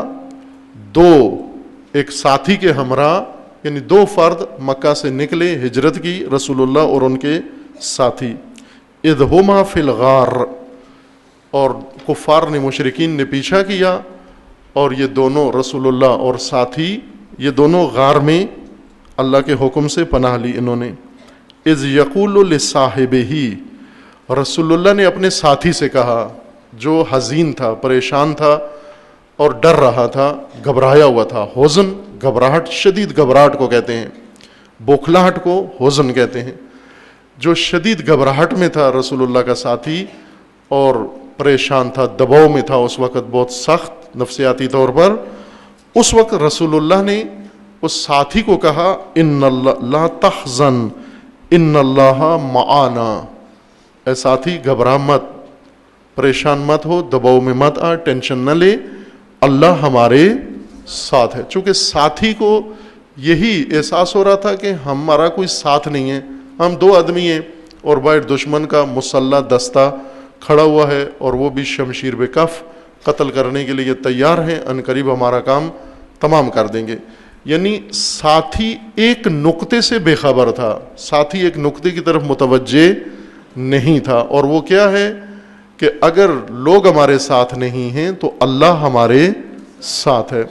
ایک ساتھی کے ہمراہ، یعنی 2 فرد مکہ سے نکلے، ہجرت کی رسول اللہ اور ان کے ساتھی. اذ ہما فی الغار، اور کفار نے، مشرکین نے پیچھا کیا، اور یہ دونوں رسول اللہ اور ساتھی یہ دونوں غار میں اللہ کے حکم سے پناہ لی انہوں نے. اذ یقول لصاحبہ، رسول اللہ نے اپنے ساتھی سے کہا جو حزین تھا، پریشان تھا اور ڈر رہا تھا، گھبرایا ہوا تھا. حزن، گھبراہٹ، شدید گھبراہٹ کو کہتے ہیں، بوکھلاہٹ کو حزن کہتے ہیں. جو شدید گھبراہٹ میں تھا رسول اللہ کا ساتھی اور پریشان تھا، دباؤ میں تھا اس وقت، بہت سخت نفسیاتی طور پر، اس وقت رسول اللہ نے اس ساتھی کو کہا ان اللہ لا تحزن ان اللہ معانا، اے ساتھی گھبرا مت، پریشان مت ہو، دباؤ میں مت آ، ٹینشن نہ لے، اللہ ہمارے ساتھ ہے. چونکہ ساتھی کو یہی احساس ہو رہا تھا کہ ہمارا کوئی ساتھ نہیں ہے، ہم 2 آدمی ہیں اور باہر دشمن کا مسلح دستہ کھڑا ہوا ہے اور وہ بھی شمشیر بے کف قتل کرنے کے لیے تیار ہیں، ان قریب ہمارا کام تمام کر دیں گے. یعنی ساتھی ایک نقطے سے بے خبر تھا، ساتھی ایک نقطے کی طرف متوجہ نہیں تھا، اور وہ کیا ہے کہ اگر لوگ ہمارے ساتھ نہیں ہیں تو اللہ ہمارے ساتھ ہے.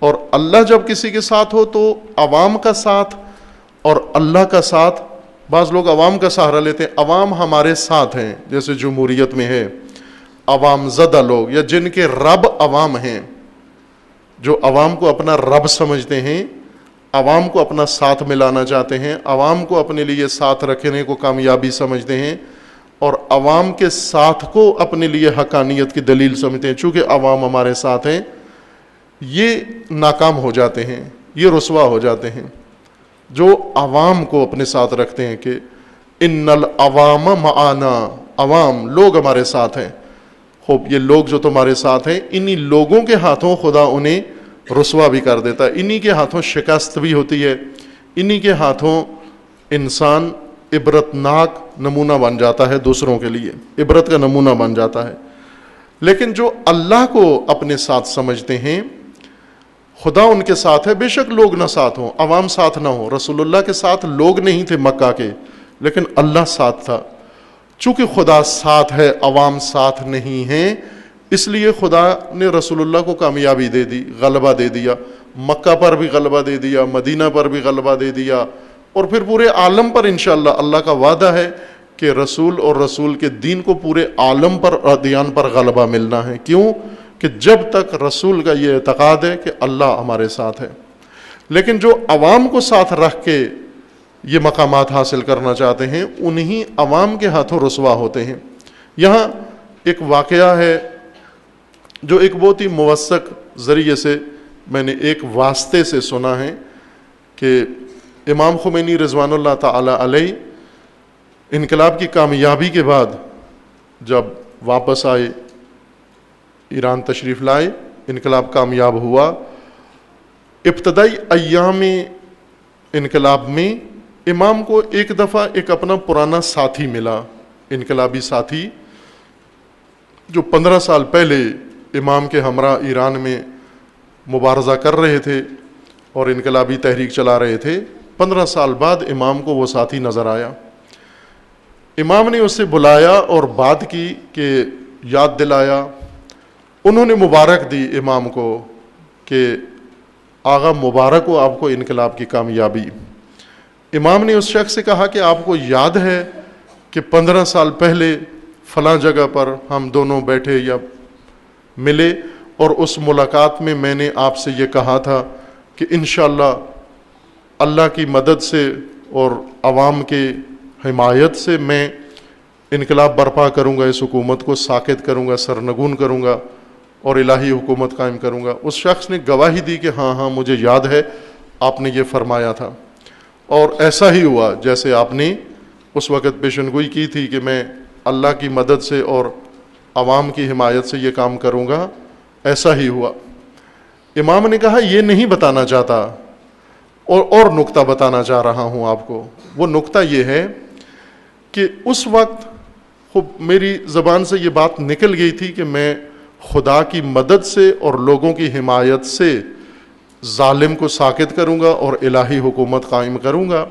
اور اللہ جب کسی کے ساتھ ہو تو عوام کا ساتھ اور اللہ کا ساتھ، بعض لوگ عوام کا سہارا لیتے ہیں، عوام ہمارے ساتھ ہیں، جیسے جمہوریت میں ہے عوام زدہ لوگ، یا جن کے رب عوام ہیں، جو عوام کو اپنا رب سمجھتے ہیں، عوام کو اپنا ساتھ ملانا چاہتے ہیں، عوام کو اپنے لیے ساتھ رکھنے کو کامیابی سمجھتے ہیں، اور عوام کے ساتھ کو اپنے لیے حقانیت کی دلیل سمجھتے ہیں. چونکہ عوام ہمارے ساتھ ہیں، یہ ناکام ہو جاتے ہیں، یہ رسوا ہو جاتے ہیں. جو عوام کو اپنے ساتھ رکھتے ہیں کہ ان العوام معانا، عوام لوگ ہمارے ساتھ ہیں. خوب، یہ لوگ جو تمہارے ساتھ ہیں، انہی لوگوں کے ہاتھوں خدا انہیں رسوا بھی کر دیتا ہے، انہی کے ہاتھوں شکست بھی ہوتی ہے، انہی کے ہاتھوں انسان عبرتناک نمونہ بن جاتا ہے، دوسروں کے لیے عبرت کا نمونہ بن جاتا ہے. لیکن جو اللہ کو اپنے ساتھ سمجھتے ہیں، خدا ان کے ساتھ ہے، بے شک لوگ نہ ساتھ ہوں، عوام ساتھ نہ ہوں. رسول اللہ کے ساتھ لوگ نہیں تھے مکہ کے، لیکن اللہ ساتھ تھا. چونکہ خدا ساتھ ہے، عوام ساتھ نہیں ہیں، اس لیے خدا نے رسول اللہ کو کامیابی دے دی، غلبہ دے دیا، مکہ پر بھی غلبہ دے دیا، مدینہ پر بھی غلبہ دے دیا، اور پھر پورے عالم پر انشاءاللہ اللہ کا وعدہ ہے کہ رسول اور رسول کے دین کو پورے عالم پر، ادیان پر غلبہ ملنا ہے. کیوں؟ کہ جب تک رسول کا یہ اعتقاد ہے کہ اللہ ہمارے ساتھ ہے. لیکن جو عوام کو ساتھ رکھ کے یہ مقامات حاصل کرنا چاہتے ہیں، انہی عوام کے ہاتھوں رسوا ہوتے ہیں. یہاں ایک واقعہ ہے جو ایک بہت ہی موثق ذریعے سے میں نے ایک واسطے سے سنا ہے کہ امام خمینی رضوان اللہ تعالی علیہ انقلاب کی کامیابی کے بعد جب واپس آئے، ایران تشریف لائے، انقلاب کامیاب ہوا، ابتدائی ایام انقلاب میں امام کو ایک دفعہ ایک اپنا پرانا ساتھی ملا، انقلابی ساتھی جو 15 سال پہلے امام کے ہمراہ ایران میں مبارزہ کر رہے تھے اور انقلابی تحریک چلا رہے تھے. 15 سال بعد امام کو وہ ساتھی نظر آیا. امام نے اسے بلایا اور بات کی کہ یاد دلایا. انہوں نے مبارک دی امام کو کہ آغا مبارک ہو آپ کو انقلاب کی کامیابی. امام نے اس شخص سے کہا کہ آپ کو یاد ہے کہ 15 سال پہلے فلاں جگہ پر ہم دونوں بیٹھے یا ملے اور اس ملاقات میں میں نے آپ سے یہ کہا تھا کہ انشاءاللہ اللہ کی مدد سے اور عوام کے حمایت سے میں انقلاب برپا کروں گا، اس حکومت کو ساقط کروں گا، سرنگون کروں گا اور الہی حکومت قائم کروں گا۔ اس شخص نے گواہی دی کہ ہاں ہاں مجھے یاد ہے آپ نے یہ فرمایا تھا، اور ایسا ہی ہوا جیسے آپ نے اس وقت پیشن گوئی کی تھی کہ میں اللہ کی مدد سے اور عوام کی حمایت سے یہ کام کروں گا، ایسا ہی ہوا۔ امام نے کہا یہ نہیں بتانا چاہتا، اور نقطہ بتانا چاہ رہا ہوں آپ کو۔ وہ نقطہ یہ ہے کہ اس وقت خوب میری زبان سے یہ بات نکل گئی تھی کہ میں خدا کی مدد سے اور لوگوں کی حمایت سے ظالم کو ساقط کروں گا اور الہی حکومت قائم کروں گا۔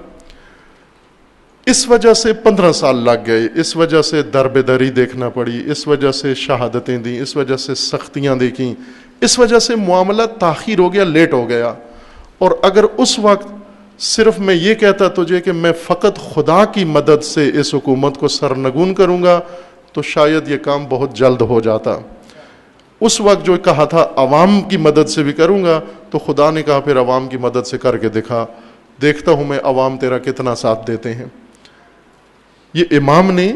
اس وجہ سے 15 سال لگ گئے، اس وجہ سے دربدری دیکھنا پڑی، اس وجہ سے شہادتیں دیں، اس وجہ سے سختیاں دیکھیں، اس وجہ سے معاملہ تاخیر ہو گیا، لیٹ ہو گیا۔ اور اگر اس وقت صرف میں یہ کہتا تجھے کہ میں فقط خدا کی مدد سے اس حکومت کو سرنگون کروں گا تو شاید یہ کام بہت جلد ہو جاتا۔ اس وقت جو کہا تھا عوام کی مدد سے بھی کروں گا، تو خدا نے کہا پھر عوام کی مدد سے کر کے دکھا، دیکھتا ہوں میں عوام تیرا کتنا ساتھ دیتے ہیں۔ یہ امام نے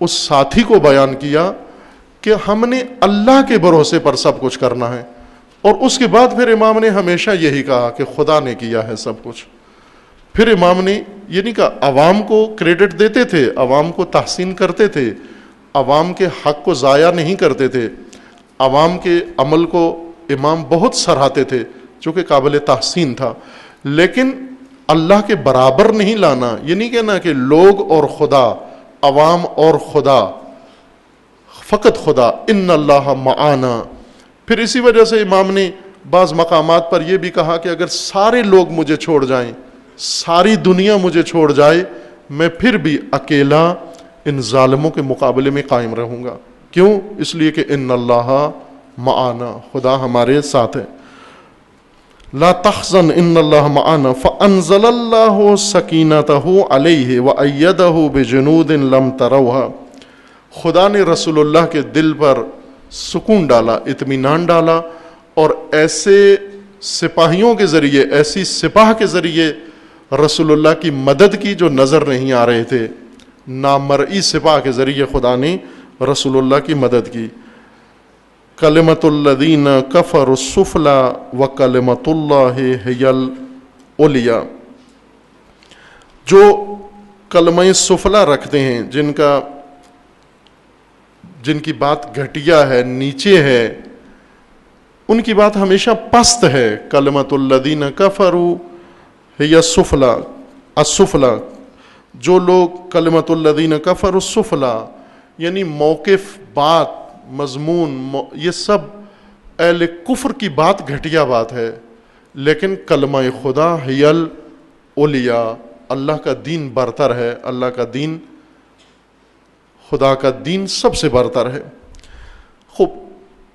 اس ساتھی کو بیان کیا کہ ہم نے اللہ کے بھروسے پر سب کچھ کرنا ہے، اور اس کے بعد پھر امام نے ہمیشہ یہی کہا کہ خدا نے کیا ہے سب کچھ۔ پھر امام نے یہ نہیں کہا، عوام کو کریڈٹ دیتے تھے، عوام کو تحسین کرتے تھے، عوام کے حق کو ضائع نہیں کرتے تھے، عوام کے عمل کو امام بہت سراہتے تھے جو کہ قابل تحسین تھا، لیکن اللہ کے برابر نہیں لانا۔ یہ نہیں کہنا کہ لوگ اور خدا، عوام اور خدا، فقط خدا، ان اللہ معانا۔ پھر اسی وجہ سے امام نے بعض مقامات پر یہ بھی کہا کہ اگر سارے لوگ مجھے چھوڑ جائیں، ساری دنیا مجھے چھوڑ جائے، میں پھر بھی اکیلا ان ظالموں کے مقابلے میں قائم رہوں گا۔ کیوں؟ اس لیے کہ ان اللہ معانا، خدا ہمارے ساتھ ہے۔ لا تحزن ان اللہ معانا فانزل اللہ سکینتہ علیہ وایدہ بجنود لم تروها۔ خدا نے رسول اللہ کے دل پر سکون ڈالا، اطمینان ڈالا، اور ایسے سپاہیوں کے ذریعے، ایسی سپاہ کے ذریعے رسول اللہ کی مدد کی جو نظر نہیں آ رہے تھے۔ نامرئی سپاہ کے ذریعے خدا نے رسول اللہ کی مدد کی۔ کلمۃ الذین کفروا السفلی وکلمۃ اللہ ہی العلیٰ۔ جو کلمہ سفلی رکھتے ہیں، جن کی بات گھٹیا ہے، نیچے ہے، ان کی بات ہمیشہ پست ہے۔ کلمۃ الذین کفروا ہی السفلی، جو لوگ کلمۃ الذین کفروا السفلی، یعنی موقف، بات، مضمون، یہ سب اہل کفر کی بات گھٹیا بات ہے، لیکن کلمہ خدا ہی العلیٰ، اللہ کا دین برتر ہے، اللہ کا دین، خدا کا دین سب سے برتر ہے۔ خوب،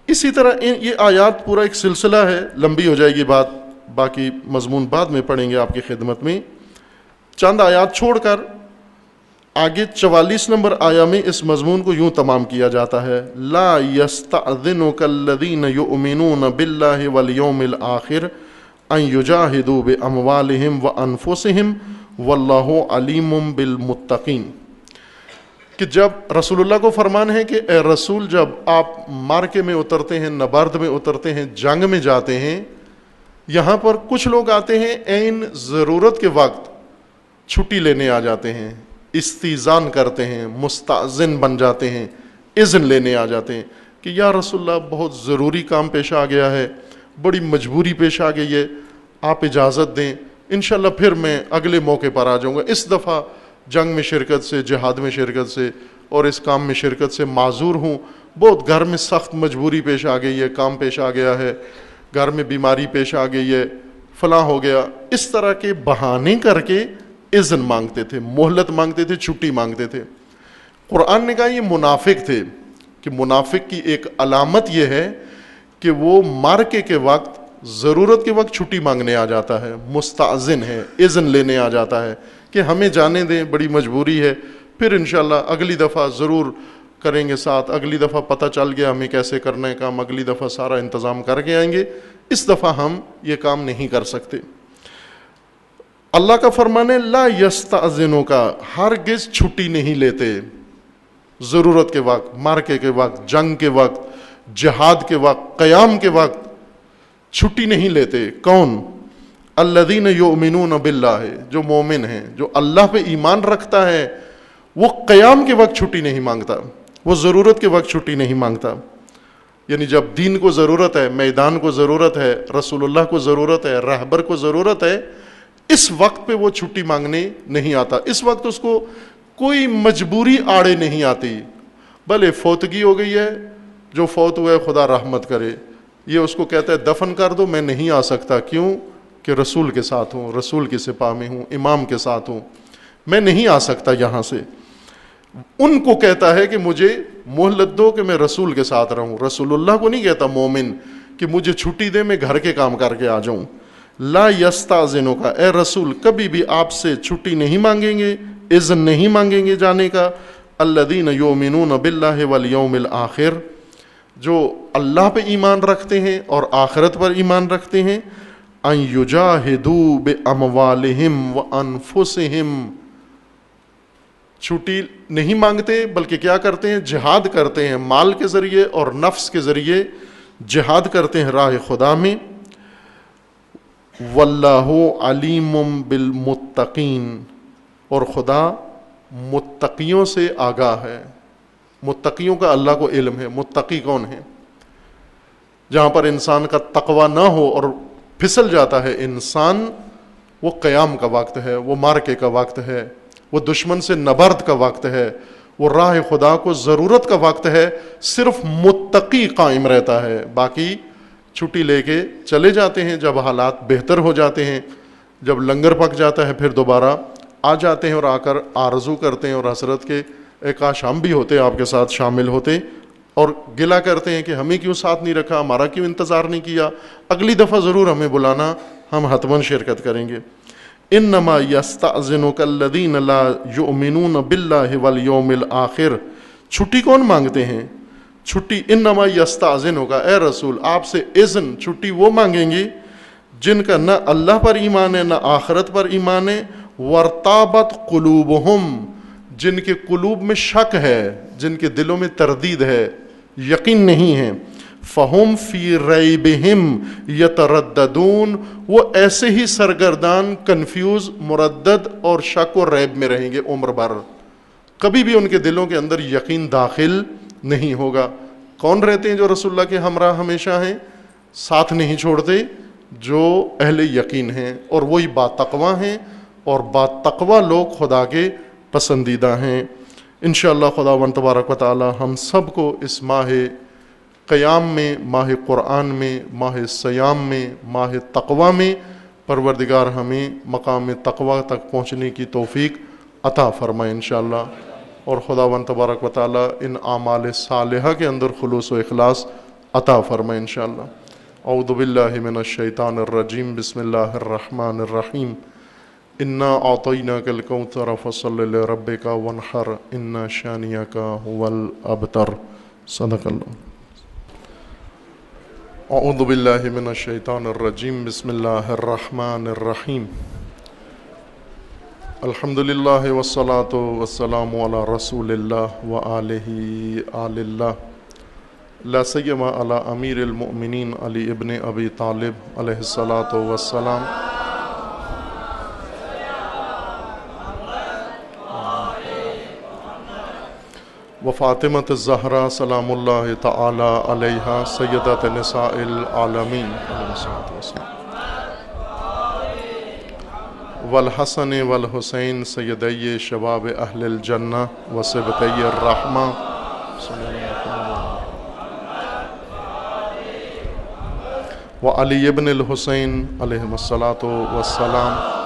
اسی طرح یہ آیات پورا ایک سلسلہ ہے، لمبی ہو جائے گی بات، باقی مضمون بعد میں پڑھیں گے آپ کی خدمت میں۔ چند آیات چھوڑ کر آگے 44 نمبر آیا میں اس مضمون کو یوں تمام کیا جاتا ہے، لا یستأذنک الذین یؤمنون باللہ والیوم الآخر ان یجاہدوا باموالہم وانفسہم واللہ علیم بالمتقین۔ کہ جب رسول اللہ کو فرمان ہے کہ اے رسول، جب آپ مارکے میں اترتے ہیں، نبرد میں اترتے ہیں، جنگ میں جاتے ہیں، یہاں پر کچھ لوگ آتے ہیں عین ضرورت کے وقت چھٹی لینے آ جاتے ہیں، استئذان کرتے ہیں، مستأذن بن جاتے ہیں، اذن لینے آ جاتے ہیں کہ یا رسول اللہ بہت ضروری کام پیش آ گیا ہے، بڑی مجبوری پیش آ گئی ہے، آپ اجازت دیں، انشاءاللہ پھر میں اگلے موقع پر آ جاؤں گا۔ اس دفعہ جنگ میں شرکت سے، جہاد میں شرکت سے اور اس کام میں شرکت سے معذور ہوں، بہت گھر میں سخت مجبوری پیش آ گئی ہے، کام پیش آ گیا ہے، گھر میں بیماری پیش آ گئی ہے، فلاں ہو گیا۔ اس طرح کے بہانے کر کے اذن مانگتے تھے، مہلت مانگتے تھے، چھٹی مانگتے تھے۔ قرآن نے کہا یہ منافق تھے، کہ منافق کی ایک علامت یہ ہے کہ وہ مارکے کے وقت، ضرورت کے وقت چھٹی مانگنے آ جاتا ہے، مستأذن ہے، اذن لینے آ جاتا ہے کہ ہمیں جانے دیں، بڑی مجبوری ہے، پھر انشاءاللہ اگلی دفعہ ضرور کریں گے ساتھ، اگلی دفعہ پتہ چل گیا ہمیں کیسے کرنا ہے کام، اگلی دفعہ سارا انتظام کر کے آئیں گے، اس دفعہ ہم یہ کام نہیں کر سکتے۔ اللہ کا فرمان ہے لا یستأذنوا کا، ہرگز چھٹی نہیں لیتے ضرورت کے وقت، مارکے کے وقت، جنگ کے وقت، جہاد کے وقت، قیام کے وقت چھٹی نہیں لیتے۔ کون؟ الذین یؤمنون باللہ، جو مومن ہیں، جو اللہ پہ ایمان رکھتا ہے، وہ قیام کے وقت چھٹی نہیں مانگتا، وہ ضرورت کے وقت چھٹی نہیں مانگتا۔ یعنی جب دین کو ضرورت ہے، میدان کو ضرورت ہے، رسول اللہ کو ضرورت ہے، رہبر کو ضرورت ہے، اس وقت پہ وہ چھٹی مانگنے نہیں آتا۔ اس وقت اس کو کوئی مجبوری آڑے نہیں آتی، بھلے فوتگی ہو گئی ہے، جو فوت ہوا ہے خدا رحمت کرے، یہ اس کو کہتا ہے دفن کر دو، میں نہیں آ سکتا، کیوں کہ رسول کے ساتھ ہوں، رسول کی سپاہ میں ہوں، امام کے ساتھ ہوں، میں نہیں آ سکتا یہاں سے۔ ان کو کہتا ہے کہ مجھے مہلت دو کہ میں رسول کے ساتھ رہوں۔ رسول اللہ کو نہیں کہتا مومن کہ مجھے چھٹی دے، میں گھر کے کام کر کے آ جاؤں۔ لا یستأذنوا کا، اے رسول کبھی بھی آپ سے چھٹی نہیں مانگیں گے، اذن نہیں مانگیں گے جانے کا۔ الذین یؤمنون باللہ والیوم الآخر، جو اللہ پہ ایمان رکھتے ہیں اور آخرت پر ایمان رکھتے ہیں۔ ان یجاہدوا باموالہم وانفسہم، چھٹی نہیں مانگتے بلکہ کیا کرتے ہیں؟ جہاد کرتے ہیں، مال کے ذریعے اور نفس کے ذریعے جہاد کرتے ہیں راہ خدا میں۔ واللہ علیم بالمتقین، اور خدا متقیوں سے آگاہ ہے۔ متقیوں کا اللہ کو علم ہے۔ متقی کون ہے؟ جہاں پر انسان کا تقوی نہ ہو اور پھسل جاتا ہے انسان، وہ قیام کا وقت ہے، وہ مارکے کا وقت ہے، وہ دشمن سے نبرد کا وقت ہے، وہ راہ خدا کو ضرورت کا وقت ہے۔ صرف متقی قائم رہتا ہے، باقی چھٹی لے کے چلے جاتے ہیں جب حالات بہتر ہو جاتے ہیں، جب لنگر پک جاتا ہے پھر دوبارہ آ جاتے ہیں اور آ کر آرزو کرتے ہیں اور حسرت کے اے کاش ہم بھی ہوتے، آپ کے ساتھ شامل ہوتے، اور گلہ کرتے ہیں کہ ہمیں کیوں ساتھ نہیں رکھا، ہمارا کیوں انتظار نہیں کیا، اگلی دفعہ ضرور ہمیں بلانا، ہم حتماً شرکت کریں گے۔ انما یستأذنک الذین لا یؤمنون باللہ والیوم الآخر، چھٹی کون مانگتے ہیں؟ چھٹی انما یستأذنک، اے رسول آپ سے اذن، چھٹی وہ مانگیں گے جن کا نہ اللہ پر ایمان ہے نہ آخرت پر ایمان ہے، وارتابت قلوبہم، جن کے قلوب میں شک ہے، جن کے دلوں میں تردید ہے، یقین نہیں ہے، فہم فی ریبہم یترددون، وہ ایسے ہی سرگردان، کنفیوز، مردد اور شک و ریب میں رہیں گے عمر بھر، کبھی بھی ان کے دلوں کے اندر یقین داخل نہیں ہوگا۔ کون رہتے ہیں جو رسول اللہ کے ہمراہ ہمیشہ ہیں، ساتھ نہیں چھوڑتے؟ جو اہل یقین ہیں، اور وہی باتقویٰ ہیں، اور باتقویٰ لوگ خدا کے پسندیدہ ہیں۔ انشاءاللہ خداوند تبارک و تعالی ہم سب کو اس ماہ قیام میں، ماہ قرآن میں، ماہ سیام میں، ماہ تقویٰ میں پروردگار ہمیں مقام تقویٰ تک پہنچنے کی توفیق عطا فرمائے انشاءاللہ، اور خداوند تبارک و تعالی ان اعمال صالحہ کے اندر خلوص و اخلاص عطا فرمائے انشاءاللہ۔ اعوذ باللہ من الشیطان الرجیم، بسم اللہ الرحمن الرحیم۔ انا اعطیناک الکوثر فصل لربک وانحر ان شانئک هو الابتر۔ صدق اللہ۔ اعوذ باللہ من الشیطان الرجیم، بسم اللہ الرحمن الرحیم۔ الحمدللہ والصلاة والسلام علی رسول اللہ وآلہ آل اللہ، لا سیما علی امیر المؤمنین علی ابن ابی طالب علیہ الصلاۃ والسلام، وفاطمۃ الزہرا سلام اللہ تعالی علیہا سیدۃ نساء العالمین، والحسن والحسین سیدی شباب اہل الجنہ وصبطی الرحمہ، وعلی ابن الحسین علیہم الصلاۃ والسلام،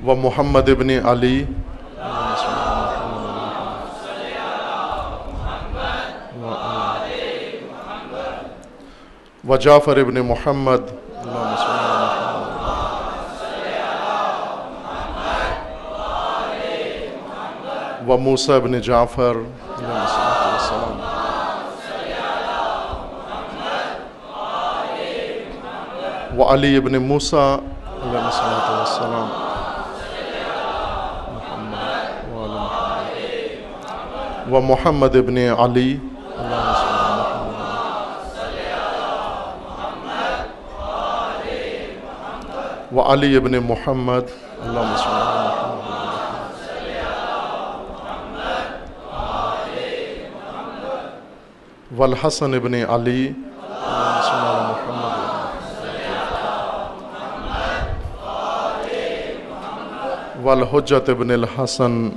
ومحمد ابن علی وجعفر ابن محمد، و موسیٰ ابن جعفر و علی ابن موسیٰ علیہ السلام و محمد ابن علی و علی ابن محمد اللہم صل علی محمد والحسن ابن علی والحجت ابن الحسن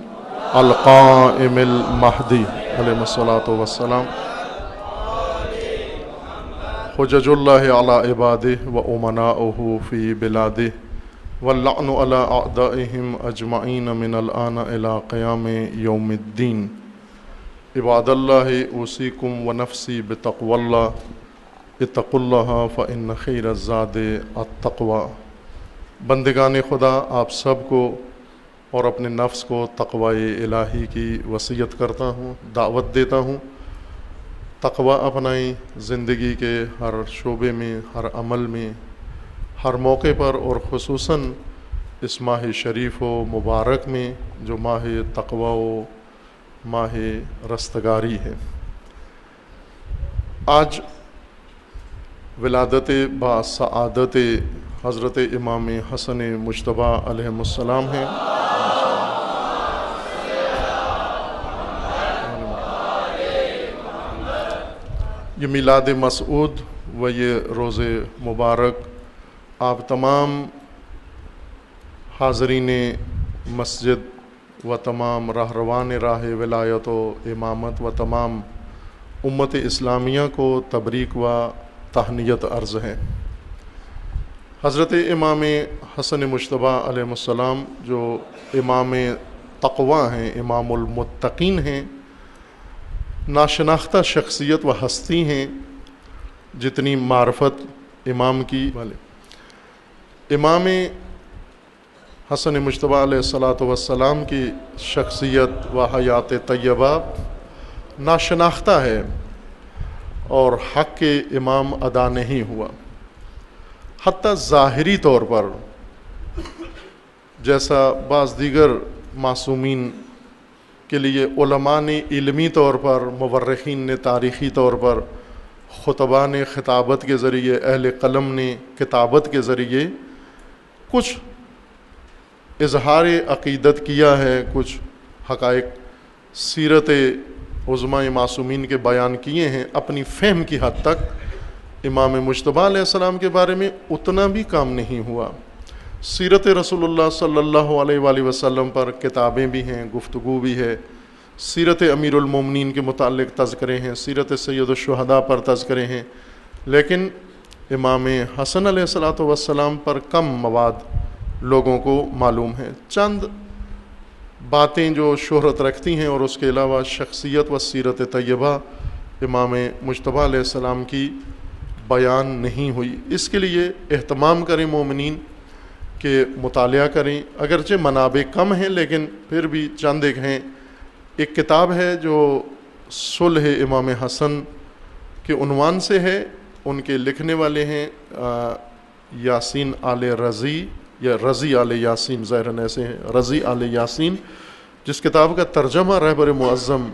القائم المہدی علیہ الصلاۃ والسلام حجج اللہ علی عبادہ و امناؤہ فی بلادہ واللعن علی اعدائہم اجمعین من الآن الی قیام یوم الدین عباد اللہ اوصیکم و نفسی بتقوی اللہ اتقوا اللہ فإن خیر الزاد التقوی۔ بندگان خدا، آپ سب کو اور اپنے نفس کو تقوی الہی کی وصیت کرتا ہوں، دعوت دیتا ہوں۔ تقوی اپنائیں زندگی کے ہر شعبے میں، ہر عمل میں، ہر موقع پر، اور خصوصاً اس ماہ شریف و مبارک میں جو ماہ تقوی و ماہ رستگاری ہے۔ آج ولادت با سعادت حضرت امام حسن مجتبیٰ علیہ السلام ہیں۔ یہ میلاد مسعود و یہ روز مبارک آپ تمام حاضرین مسجد و تمام رہروان راہ ولایت و امامت و تمام امت اسلامیہ کو تبریک و تہنیت عرض ہے۔ حضرت امام حسن مجتبیٰ علیہ السلام جو امام تقوی ہیں، امام المتقین ہیں، ناشناختہ شخصیت و ہستی ہیں، جتنی معرفت امام کی والے امام حسن مجتبیٰ علیہ السلام کی شخصیت و حیات طیبہ ناشناختہ ہے اور حق کے امام ادا نہیں ہوا، حتیٰ ظاہری طور پر، جیسا بعض دیگر معصومین کے لیے علماء نے علمی طور پر، مورخین نے تاریخی طور پر، خطباء نے خطابت کے ذریعے، اہل قلم نے کتابت کے ذریعے کچھ اظہار عقیدت کیا ہے، کچھ حقائق سیرت عظماء معصومین کے بیان کیے ہیں اپنی فہم کی حد تک۔ امام مجتبیٰ علیہ السلام کے بارے میں اتنا بھی کام نہیں ہوا۔ سیرت رسول اللہ صلی اللہ علیہ وآلہ وسلم پر کتابیں بھی ہیں، گفتگو بھی ہے، سیرت امیر المومنین کے متعلق تذکرے ہیں، سیرت سید الشہداء پر تذکرے ہیں، لیکن امام حسن علیہ السلام پر کم مواد لوگوں کو معلوم ہے۔ چند باتیں جو شہرت رکھتی ہیں، اور اس کے علاوہ شخصیت و سیرت طیبہ امام مجتبیٰ علیہ السلام کی بیان نہیں ہوئی۔ اس کے لیے اہتمام کریں مومنین کہ مطالعہ کریں، اگرچہ منابع کم ہیں لیکن پھر بھی چند ایک ہیں۔ ایک کتاب ہے جو صلح امام حسن کے عنوان سے ہے، ان کے لکھنے والے ہیں یاسین آل رضی، یا رضی آل یاسین، ظاہراً ایسے ہیں، رضی آل یاسین، جس کتاب کا ترجمہ رہبر معظم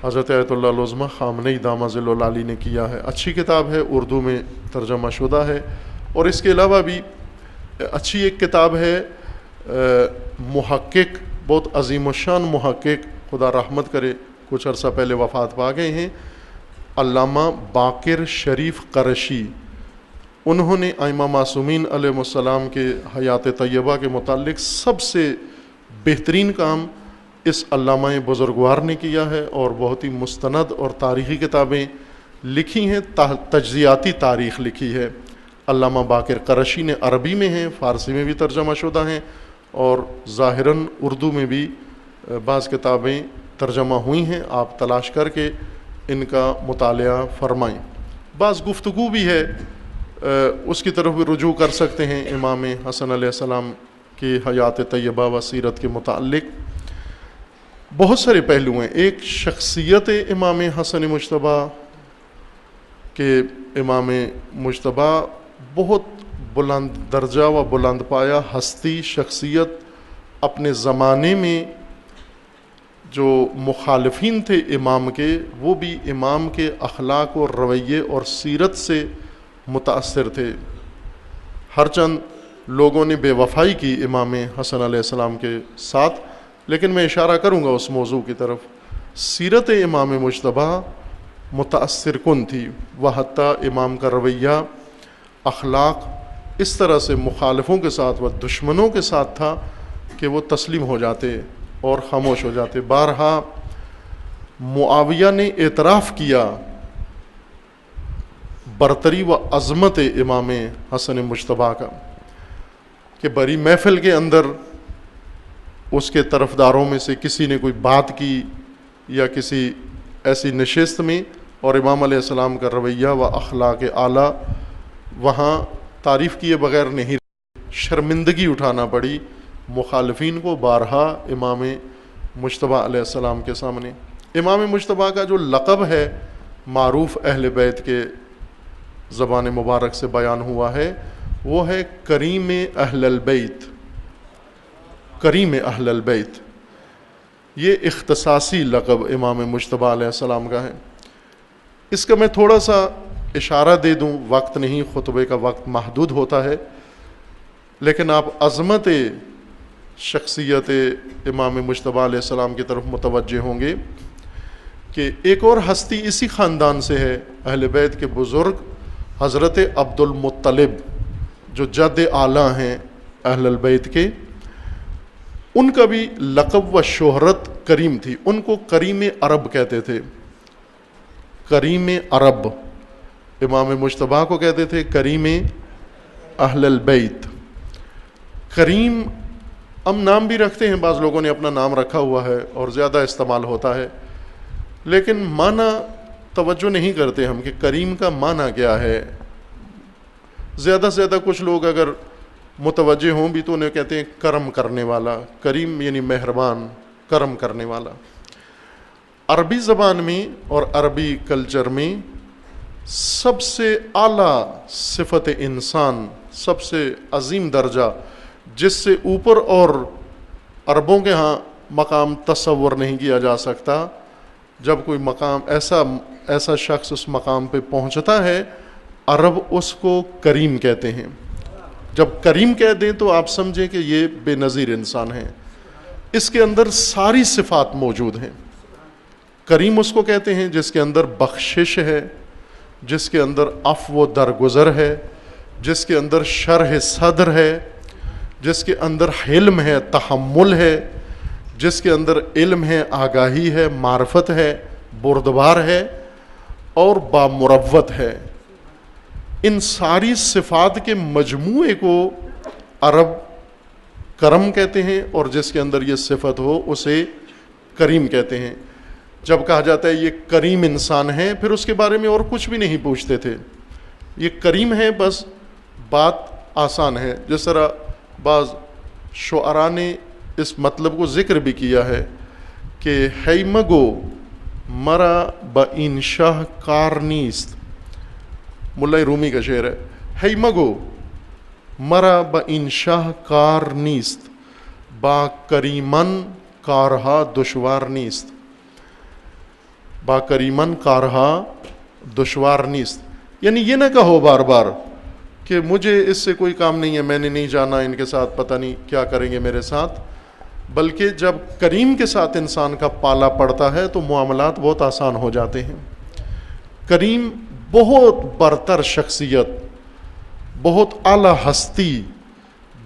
حضرت آیت اللہ العظمہ خامنئی دامہ ظل العالی نے کیا ہے۔ اچھی کتاب ہے، اردو میں ترجمہ شدہ ہے۔ اور اس کے علاوہ بھی اچھی ایک کتاب ہے، محقق، بہت عظیم الشان محقق، خدا رحمت کرے، کچھ عرصہ پہلے وفات پا گئے ہیں، علامہ باقر شریف قرشی۔ انہوں نے ائمہ معصومین علیہ السلام کے حیات طیبہ کے متعلق سب سے بہترین کام اس علامہ بزرگوار نے کیا ہے، اور بہت ہی مستند اور تاریخی کتابیں لکھی ہیں، تجزیاتی تاریخ لکھی ہے۔ علامہ باقر قرشی نے عربی میں ہیں، فارسی میں بھی ترجمہ شدہ ہیں، اور ظاہراً اردو میں بھی بعض کتابیں ترجمہ ہوئی ہیں۔ آپ تلاش کر کے ان کا مطالعہ فرمائیں۔ بعض گفتگو بھی ہے، اس کی طرف بھی رجوع کر سکتے ہیں امام حسن علیہ السلام کی حیات طیبہ و سیرت کے متعلق۔ بہت سارے پہلو ہیں. ایک شخصیت امام حسن مجتبیٰ کہ امام مجتبیٰ بہت بلند درجہ و بلند پایہ ہستی شخصیت، اپنے زمانے میں جو مخالفین تھے امام کے وہ بھی امام کے اخلاق اور رویے اور سیرت سے متاثر تھے. ہر چند لوگوں نے بے وفائی کی امام حسن علیہ السلام کے ساتھ، لیکن میں اشارہ کروں گا اس موضوع کی طرف. سیرت امام مجتبیٰ متاثر کن تھی، وہ حتیٰ امام کا رویہ اخلاق اس طرح سے مخالفوں کے ساتھ و دشمنوں کے ساتھ تھا کہ وہ تسلیم ہو جاتے اور خاموش ہو جاتے. بارہا معاویہ نے اعتراف کیا برتری و عظمت امام حسن مجتبیٰ کا کہ بڑی محفل کے اندر اس کے طرفداروں میں سے کسی نے کوئی بات کی یا کسی ایسی نشست میں، اور امام علیہ السلام کا رویہ و اخلاق اعلیٰ وہاں تعریف کیے بغیر نہیں. شرمندگی اٹھانا پڑی مخالفین کو بارہا امام مجتبیٰ علیہ السلام کے سامنے. امام مجتبیٰ کا جو لقب ہے معروف اہل بیت کے زبان مبارک سے بیان ہوا ہے وہ ہے کریم اہل البیت. کریم اہل البیت یہ اختصاصی لقب امام مجتبیٰ علیہ السلام کا ہے. اس کا میں تھوڑا سا اشارہ دے دوں، وقت نہیں، خطبے کا وقت محدود ہوتا ہے، لیکن آپ عظمت شخصیت امام مجتبیٰ علیہ السلام کی طرف متوجہ ہوں گے کہ ایک اور ہستی اسی خاندان سے ہے، اہل بیت کے بزرگ حضرت عبد المطلب جو جد اعلیٰ ہیں اہل البیت کے. ان کا بھی لقب و شہرت کریم تھی. ان کو کریم عرب کہتے تھے. کریم عرب امام مجتبیٰ کو کہتے تھے کریم اہل البیت. کریم ہم نام بھی رکھتے ہیں، بعض لوگوں نے اپنا نام رکھا ہوا ہے اور زیادہ استعمال ہوتا ہے، لیکن معنی توجہ نہیں کرتے ہم کہ کریم کا معنی کیا ہے. زیادہ سے زیادہ کچھ لوگ اگر متوجہ ہوں بھی تو انہیں کہتے ہیں کرم کرنے والا. کریم یعنی مہربان، کرم کرنے والا. عربی زبان میں اور عربی کلچر میں سب سے اعلیٰ صفت انسان، سب سے عظیم درجہ جس سے اوپر اور عربوں کے ہاں مقام تصور نہیں کیا جا سکتا، جب کوئی مقام ایسا شخص اس مقام پہ پہنچتا ہے عرب اس کو کریم کہتے ہیں. جب کریم کہہ دیں تو آپ سمجھیں کہ یہ بے نظیر انسان ہے، اس کے اندر ساری صفات موجود ہیں. کریم اس کو کہتے ہیں جس کے اندر بخشش ہے، جس کے اندر عفو و درگزر ہے، جس کے اندر شرح صدر ہے، جس کے اندر حلم ہے، تحمل ہے، جس کے اندر علم ہے، آگاہی ہے، معرفت ہے، بردبار ہے اور بامروت ہے. ان ساری صفات کے مجموعے کو عرب کرم کہتے ہیں، اور جس کے اندر یہ صفت ہو اسے کریم کہتے ہیں. جب کہا جاتا ہے یہ کریم انسان ہے پھر اس کے بارے میں اور کچھ بھی نہیں پوچھتے تھے، یہ کریم ہے، بس بات آسان ہے. جس طرح بعض شعراء نے اس مطلب کو ذکر بھی کیا ہے کہ ہیمگو مرا با این شاہ کار نیست. ملا رومی کا شعر ہے، ہیمگو مرا با این شاہ کار نیست با کریمن کارہا دشوار نیست. با کریمن کارہا دشوار نیست، یعنی یہ نہ کہو بار بار کہ مجھے اس سے کوئی کام نہیں ہے، میں نے نہیں جانا ان کے ساتھ، پتہ نہیں کیا کریں گے میرے ساتھ. بلکہ جب کریم کے ساتھ انسان کا پالا پڑتا ہے تو معاملات بہت آسان ہو جاتے ہیں. کریم بہت برتر شخصیت، بہت اعلیٰ ہستی،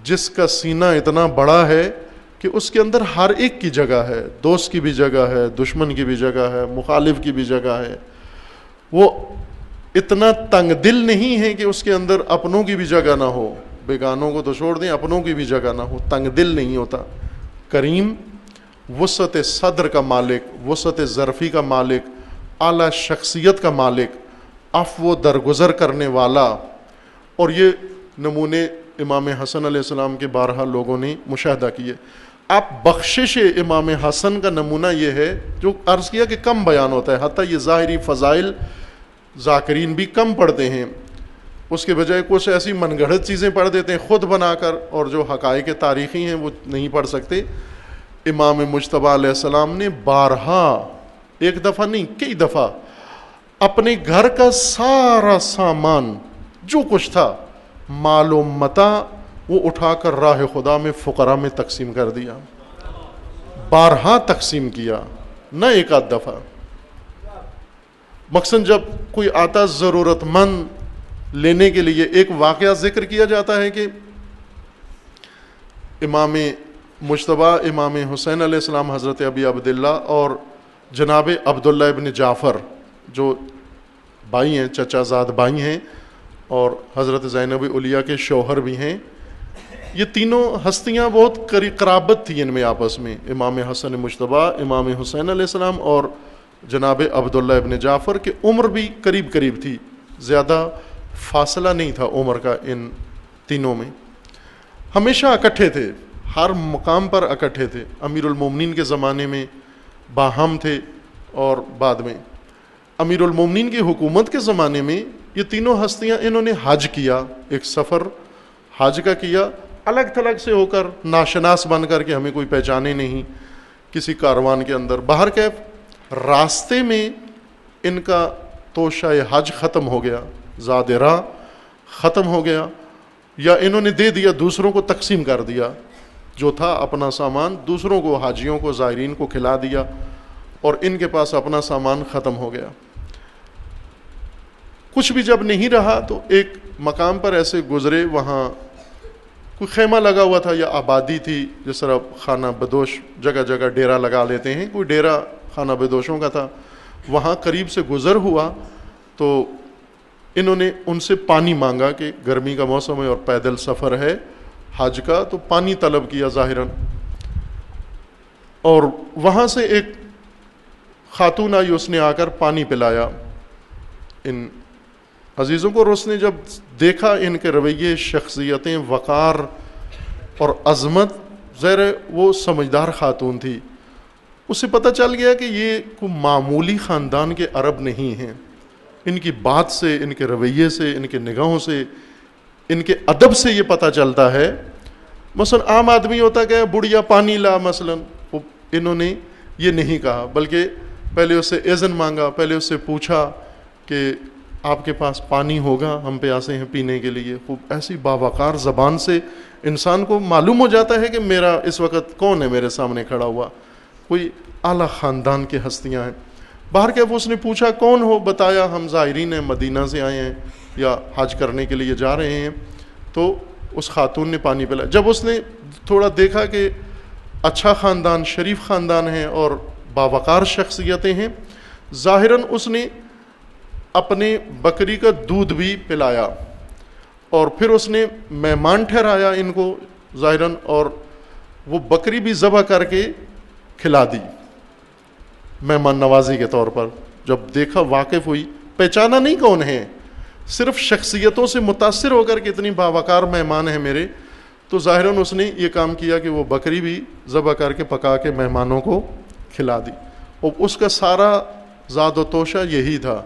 جس کا سینہ اتنا بڑا ہے کہ اس کے اندر ہر ایک کی جگہ ہے، دوست کی بھی جگہ ہے، دشمن کی بھی جگہ ہے، مخالف کی بھی جگہ ہے. وہ اتنا تنگ دل نہیں ہے کہ اس کے اندر اپنوں کی بھی جگہ نہ ہو، بیگانوں کو تو چھوڑ دیں، اپنوں کی بھی جگہ نہ ہو، تنگ دل نہیں ہوتا. کریم وسعت صدر کا مالک، وسعت ظرفی کا مالک، اعلیٰ شخصیت کا مالک، عفو و درگزر کرنے والا. اور یہ نمونے امام حسن علیہ السلام کے بارہا لوگوں نے مشاہدہ کیے. آپ بخشش امام حسن کا نمونہ یہ ہے جو عرض کیا کہ کم بیان ہوتا ہے، حتیٰ یہ ظاہری فضائل ذاکرین بھی کم پڑھتے ہیں، اس کے بجائے کچھ ایسی من گھڑت چیزیں پڑھ دیتے ہیں خود بنا کر، اور جو حقائق تاریخی ہیں وہ نہیں پڑھ سکتے۔ امام مجتبیٰ علیہ السلام نے بارہا، ایک دفعہ نہیں کئی دفعہ، اپنے گھر کا سارا سامان جو کچھ تھا، مال و متاع، وہ اٹھا کر راہ خدا میں فقراء میں تقسیم کر دیا، بارہا تقسیم کیا، نہ ایک آدھ دفعہ۔ مقصد جب کوئی آتا ضرورت مند لینے کے لیے، ایک واقعہ ذکر کیا جاتا ہے کہ امام مجتبیٰ امام حسین علیہ السلام، حضرت ابی عبداللہ اور جناب عبداللہ ابن جعفر جو بھائی ہیں، چچا زاد بھائی ہیں، اور حضرت زینب علیہ کے شوہر بھی ہیں، یہ تینوں ہستیاں بہت قرابت تھی ان میں آپس میں، امام حسن مجتبیٰ، امام حسین علیہ السلام اور جناب عبداللہ ابن جعفر کی عمر بھی قریب قریب تھی، زیادہ فاصلہ نہیں تھا عمر کا ان تینوں میں، ہمیشہ اکٹھے تھے، ہر مقام پر اکٹھے تھے، امیر المومنین کے زمانے میں باہم تھے، اور بعد میں امیر المومنین کی حکومت کے زمانے میں یہ تینوں ہستیاں انہوں نے حج کیا، ایک سفر حج کا کیا، الگ تھلگ سے ہو کر، ناشناس بن کر کے، ہمیں کوئی پہچانے نہیں کسی کاروان کے اندر، باہر کیف راستے میں ان کا توشہ حج ختم ہو گیا، زاد راہ ختم ہو گیا، یا انہوں نے دے دیا، دوسروں کو تقسیم کر دیا، جو تھا اپنا سامان دوسروں کو، حاجیوں کو، زائرین کو کھلا دیا، اور ان کے پاس اپنا سامان ختم ہو گیا۔ کچھ بھی جب نہیں رہا تو ایک مقام پر ایسے گزرے، وہاں کوئی خیمہ لگا ہوا تھا یا آبادی تھی، جس طرح خانہ بدوش جگہ جگہ ڈیرا لگا لیتے ہیں، کوئی ڈیرا خانہ بدوشوں کا تھا، وہاں قریب سے گزر ہوا تو انہوں نے ان سے پانی مانگا کہ گرمی کا موسم ہے اور پیدل سفر ہے حج کا، تو پانی طلب کیا ظاہراً، اور وہاں سے ایک خاتون آئی، اس نے آ کر پانی پلایا ان عزیزوں کو، اور اس نے جب دیکھا ان کے رویے، شخصیتیں، وقار اور عظمت، ظاہر ہے وہ سمجھدار خاتون تھی، اسے پتہ چل گیا کہ یہ کوئی معمولی خاندان کے عرب نہیں ہیں، ان کی بات سے، ان کے رویے سے، ان کے نگاہوں سے، ان کے ادب سے یہ پتہ چلتا ہے۔ مثلا عام آدمی ہوتا کہ بڑھیا پانی لا، مثلا انہوں نے یہ نہیں کہا، بلکہ پہلے اس سے اذن مانگا، پہلے اس سے پوچھا کہ آپ کے پاس پانی ہوگا، ہم پیاسے ہیں پینے کے لیے، خوب ایسی باوقار زبان سے انسان کو معلوم ہو جاتا ہے کہ میرا اس وقت کون ہے میرے سامنے کھڑا ہوا، کوئی اعلیٰ خاندان کی ہستیاں ہیں۔ باہر کے وہ اس نے پوچھا کون ہو، بتایا ہم زائرین ہیں، مدینہ سے آئے ہیں یا حج کرنے کے لیے جا رہے ہیں، تو اس خاتون نے پانی پلایا۔ جب اس نے تھوڑا دیکھا کہ اچھا خاندان، شریف خاندان ہے اور باوقار شخصیتیں ہیں، ظاہراً اس نے اپنے بکری کا دودھ بھی پلایا، اور پھر اس نے مہمان ٹھہرایا ان کو ظاہراً، اور وہ بکری بھی ذبح کر کے کھلا دی مہمان نوازی کے طور پر۔ جب دیکھا، واقف ہوئی، پہچانا نہیں کون ہے، صرف شخصیتوں سے متاثر ہو کر کے اتنی باوقار مہمان ہیں میرے، تو ظاہراً اس نے یہ کام کیا کہ وہ بکری بھی ذبح کر کے پکا کے مہمانوں کو کھلا دی، اور اس کا سارا زاد و توشہ یہی تھا۔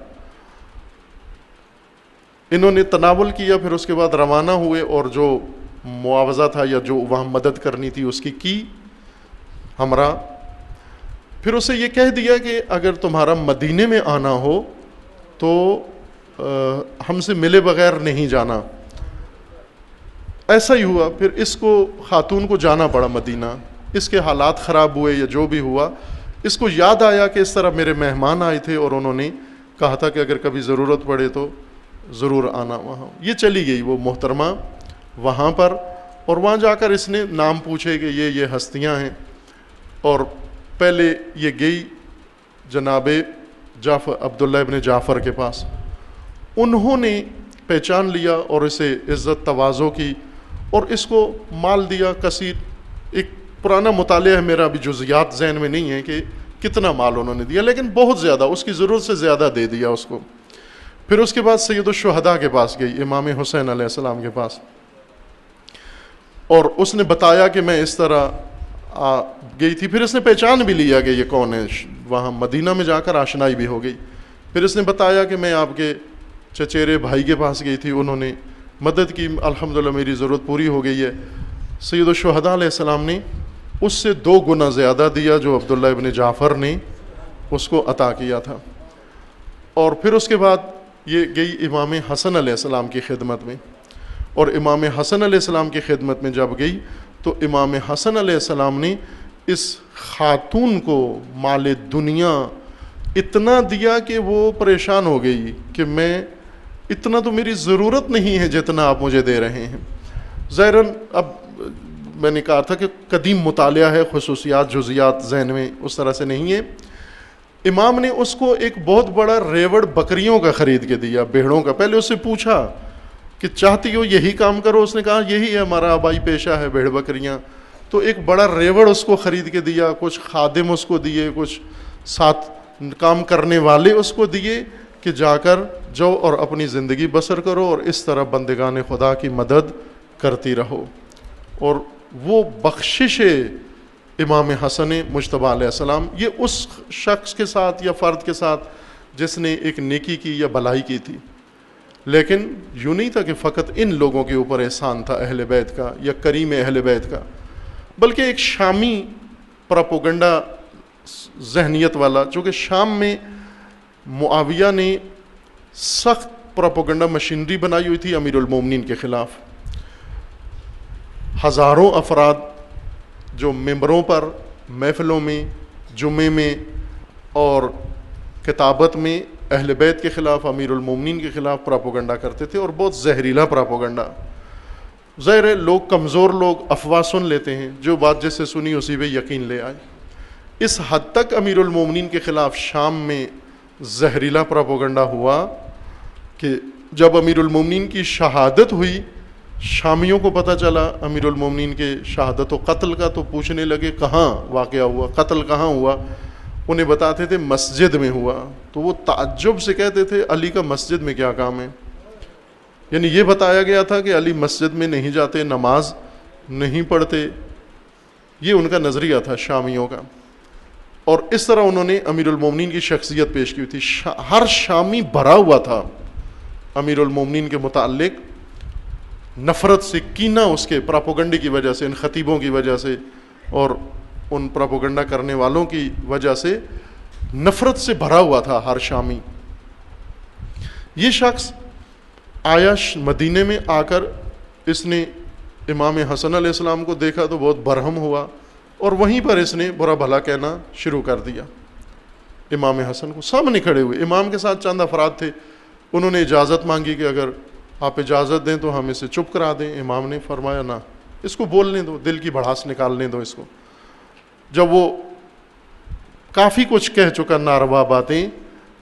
انہوں نے تناول کیا، پھر اس کے بعد روانہ ہوئے، اور جو معاوضہ تھا یا جو وہاں مدد کرنی تھی اس کی ہمراہ۔ پھر اسے یہ کہہ دیا کہ اگر تمہارا مدینے میں آنا ہو تو ہم سے ملے بغیر نہیں جانا۔ ایسا ہی ہوا، پھر اس کو، خاتون کو جانا پڑا مدینہ، اس کے حالات خراب ہوئے یا جو بھی ہوا، اس کو یاد آیا کہ اس طرح میرے مہمان آئے تھے اور انہوں نے کہا تھا کہ اگر کبھی ضرورت پڑے تو ضرور آنا وہاں۔ یہ چلی گئی وہ محترمہ وہاں پر، اور وہاں جا کر اس نے نام پوچھے کہ یہ ہستیاں ہیں، اور پہلے یہ گئی جناب عبداللہ ابن جعفر کے پاس، انہوں نے پہچان لیا اور اسے عزت تواضع کی اور اس کو مال دیا کثیر۔ ایک پرانا مطالعہ ہے میرا، ابھی جزیات ذہن میں نہیں ہے کہ کتنا مال انہوں نے دیا، لیکن بہت زیادہ، اس کی ضرورت سے زیادہ دے دیا اس کو۔ پھر اس کے بعد سید الشہداء کے پاس گئی، امام حسین علیہ السلام کے پاس، اور اس نے بتایا کہ میں اس طرح گئی تھی. پھر اس نے پہچان بھی لیا کہ یہ کون ہے, وہاں مدینہ میں جا کر آشنائی بھی ہو گئی. پھر اس نے بتایا کہ میں آپ کے چچیرے بھائی کے پاس گئی تھی, انہوں نے مدد کی, الحمدللہ میری ضرورت پوری ہو گئی ہے. سید الشہداء علیہ السلام نے اس سے 2 گنا زیادہ دیا جو عبداللہ ابن جعفر نے اس کو عطا کیا تھا. اور پھر اس کے بعد یہ گئی امام حسن علیہ السلام کی خدمت میں, اور امام حسن علیہ السلام کی خدمت میں جب گئی تو امام حسن علیہ السلام نے اس خاتون کو مال دنیا اتنا دیا کہ وہ پریشان ہو گئی کہ میں اتنا تو میری ضرورت نہیں ہے جتنا آپ مجھے دے رہے ہیں. ظاہراً اب میں نے کہا تھا کہ قدیم مطالعہ ہے, خصوصیات جزیات ذہن میں اس طرح سے نہیں ہے. امام نے اس کو ایک بہت بڑا ریوڑ بکریوں کا خرید کے دیا, بھیڑوں کا. پہلے اس سے پوچھا کہ چاہتی ہو یہی کام کرو, اس نے کہا یہی ہے ہمارا آبائی پیشہ ہے, بھیڑ بکریاں. تو ایک بڑا ریوڑ اس کو خرید کے دیا, کچھ خادم اس کو دیے, کچھ ساتھ کام کرنے والے اس کو دیے کہ جا کر جاؤ اور اپنی زندگی بسر کرو اور اس طرح بندگان خدا کی مدد کرتی رہو. اور وہ بخشش امام حسن مجتبی علیہ السلام یہ اس شخص کے ساتھ یا فرد کے ساتھ جس نے ایک نیکی کی یا بلائی کی تھی, لیکن یوں نہیں تھا کہ فقط ان لوگوں کے اوپر احسان تھا اہل بیت کا یا کریم اہل بیت کا, بلکہ ایک شامی پراپوگنڈا ذہنیت والا, چونکہ شام میں معاویہ نے سخت پراپوگنڈا مشینری بنائی ہوئی تھی امیر المومنین کے خلاف. ہزاروں افراد جو ممبروں پر, محفلوں میں, جمعے میں اور کتابت میں اہل بیت کے خلاف, امیر المومنین کے خلاف پراپوگنڈا کرتے تھے, اور بہت زہریلا پراپوگنڈا. ظاہر ہے لوگ کمزور لوگ افواہ سن لیتے ہیں, جو بات جس سے سنی اسی پہ یقین لے آئے. اس حد تک امیر المومنین کے خلاف شام میں زہریلا پراپوگنڈا ہوا کہ جب امیر المومنین کی شہادت ہوئی, شامیوں کو پتہ چلا امیر المومنین کے شہادت و قتل کا, تو پوچھنے لگے کہاں واقعہ ہوا, قتل کہاں ہوا. انہیں بتاتے تھے مسجد میں ہوا, تو وہ تعجب سے کہتے تھے علی کا مسجد میں کیا کام ہے. یعنی یہ بتایا گیا تھا کہ علی مسجد میں نہیں جاتے, نماز نہیں پڑھتے, یہ ان کا نظریہ تھا شامیوں کا. اور اس طرح انہوں نے امیر المومنین کی شخصیت پیش کی تھی. ہر شامی بھرا ہوا تھا امیر المومنین کے متعلق نفرت سے, کینہ اس کے پراپوگنڈے کی وجہ سے, ان خطیبوں کی وجہ سے اور ان پراپوگنڈا کرنے والوں کی وجہ سے نفرت سے بھرا ہوا تھا ہر شامی. یہ شخص آیا مدینے میں, آ کر اس نے امام حسن علیہ السلام کو دیکھا تو بہت برہم ہوا, اور وہیں پر اس نے برا بھلا کہنا شروع کر دیا امام حسن کو. سامنے کھڑے ہوئے, امام کے ساتھ چند افراد تھے, انہوں نے اجازت مانگی کہ اگر آپ اجازت دیں تو ہم اسے چپ کرا دیں. امام نے فرمایا نہ, اس کو بولنے دو, دل کی بھڑاس نکالنے دو اس کو. جب وہ کافی کچھ کہہ چکا ناروا باتیں,